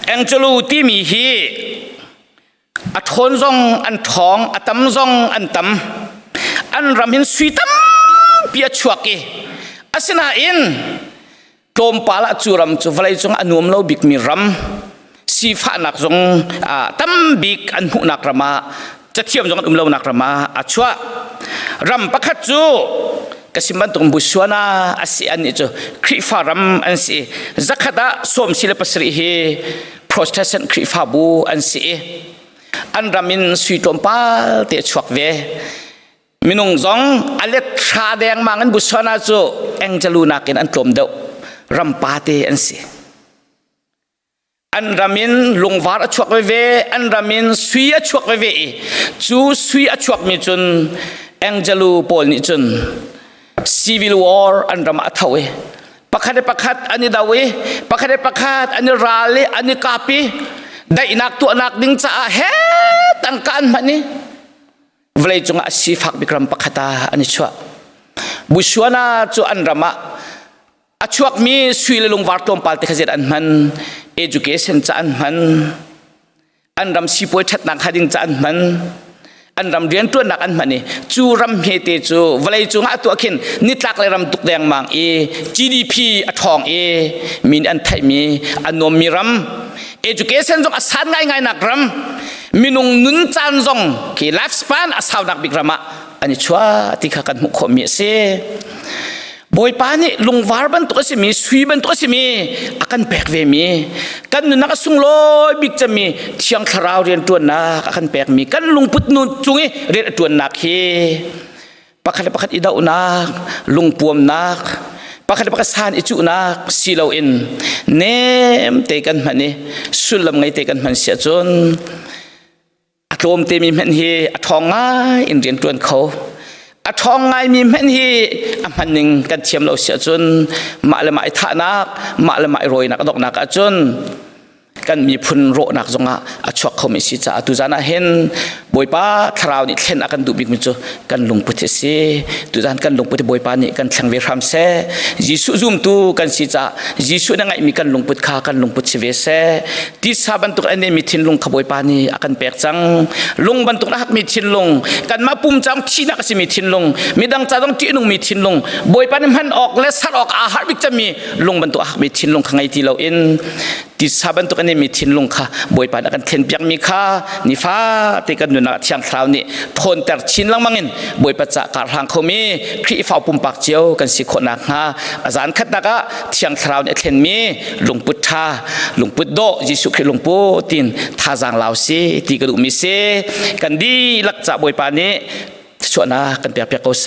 แองเจลูที่มีฮีอัทนซองอันทองอัตมซองอันตำอันรำหินสุยตำเปียชวกเออาศินาอินตมปาละจูรำจูไฟจงอนุมเราบิกมีรำสีฟ้านักจงตั้มบิกอันหุนักรำมาจะเทียมจงเรานักรำมาอาชัวรำประคัดจูกสิมันตรงบุษวนาอาศัยอันนี้จูคริฟ้ารำอันสีจักขดาสมศิลปศรีเฮโปรเตสแตนต์คริฟ้าบูอันสีอันรำมินสุยตมปาเตชวกเวมินุงจงอเล็ดชาแดงมังอันบุษวนาจูแองเจลูนักินอันกลมเดารำปาเตอันสิอันรามินลงวาร์ชวกเวอันรามินสุยชวกเวจูสุยชวกมิจุนแองเจลูปอลนิจุนซีวิลวอร์อันรามาทาวเวประคัดอันนี้ดาวเวประคัดอันนี้ราเลอันนี้กาปีได้นักตัวนักดิ้งจ้าเฮตังการมันนี่เวลาจงอาศิฟักบิกรัมประคัดอันนี้ชัวบุษวนาจูอันรามาอาชวกมีสุยลงวาร์ตอมปาลติขจิตอันมันeducation จะอันมันอันรำสิป่วยชัดนักหาดิ้งจะอันมัน อันรำเรียนตัวนักอันมันนี่จูรำเฮเตจูเวลาจูงะตัวขินนิตลักเลยรำตุกแดงมังGDP อทองมีอันไทยมีอันนมมีรำ education จงอาศัยง่ายๆนักรำมีนุงนุนจันจงที่ lifespan อาศัยนักบิกรำอันนี้ชัวที่ข้ากันมุขมีเสบอยปานี่ลุงวาร์บันตัวสิมีสวีบันตัวสิมีอากันแปลกเวมีกันนุนักสุงลอยบิกจะมีเชียงคราวเรียนตัวนักอากันแปลกมีกันลุงพุทธนุจุงเรียนตัวนักเฮปักขัดปักขัดอิดาอุนักลุงปวมนักปักขัดปักขัดสานอิจุนักสิเลวอินเนมเตกันมันนี่สุลมไงเตกันมันเสียจนอารมณ์เตมีมันเฮอทองง่ายอินเรียนตัวเขาอทองไงมีมันเฮมันหนึ่งกันเทียมเราเสียจนมาละไม่ท่านักมาละไม่รวยนักดอกนักจนกันมีพุนโรนักจงอาชวกเขาไม่สิจ้าตุจานะเห็นบอยป้าคราวนี้เห็นอากันดูบิกมิจูกันลงพุทธเสตุจานกันลงพุทธบอยป้านี่กันช่างเวรามเสยิสุซุมตูกันสิจ้ายิสุนั่งไงมีกันลงพุทธข้ากันลงพุทธเวเสที่สาบันตุกอันนี้มีทินลงขบอยป้านี่อากันแปลกจังลงบันตุกนักมีทินลงกันมาปุ่มจังที่นักสิมีทินลงมีดังจ้าต้องที่นุ่งมีทินลงบอยป้านี่มันออกและสัตว์ออกอาหารบิกจะมีลงบันตุกมีทินลงข้างในที่เราเอ็นที่สาบันตุกอันนี้มีทินลงค่ะบอยป้านักกันเทนเปียกมีค่ะนิฟ้าที่กันดูนักเชียงคราวนี่ทนแต่ชินลังมังเงินบอยปัจจักการทางเขามีครีฟ้าปุ่มปากเจียวกันสิคนนักฮะอาจารย์ขัดนักเชียงคราวนี่เทนมีหลวงพุทธาหลวงพุทธโดยิสุคริหลวงปู่ตินท่าจางลาวซีที่กระดูกมีเสกันดีลักจับบอยป้านี้ชวนนะกันเปียกเปียกเขาเส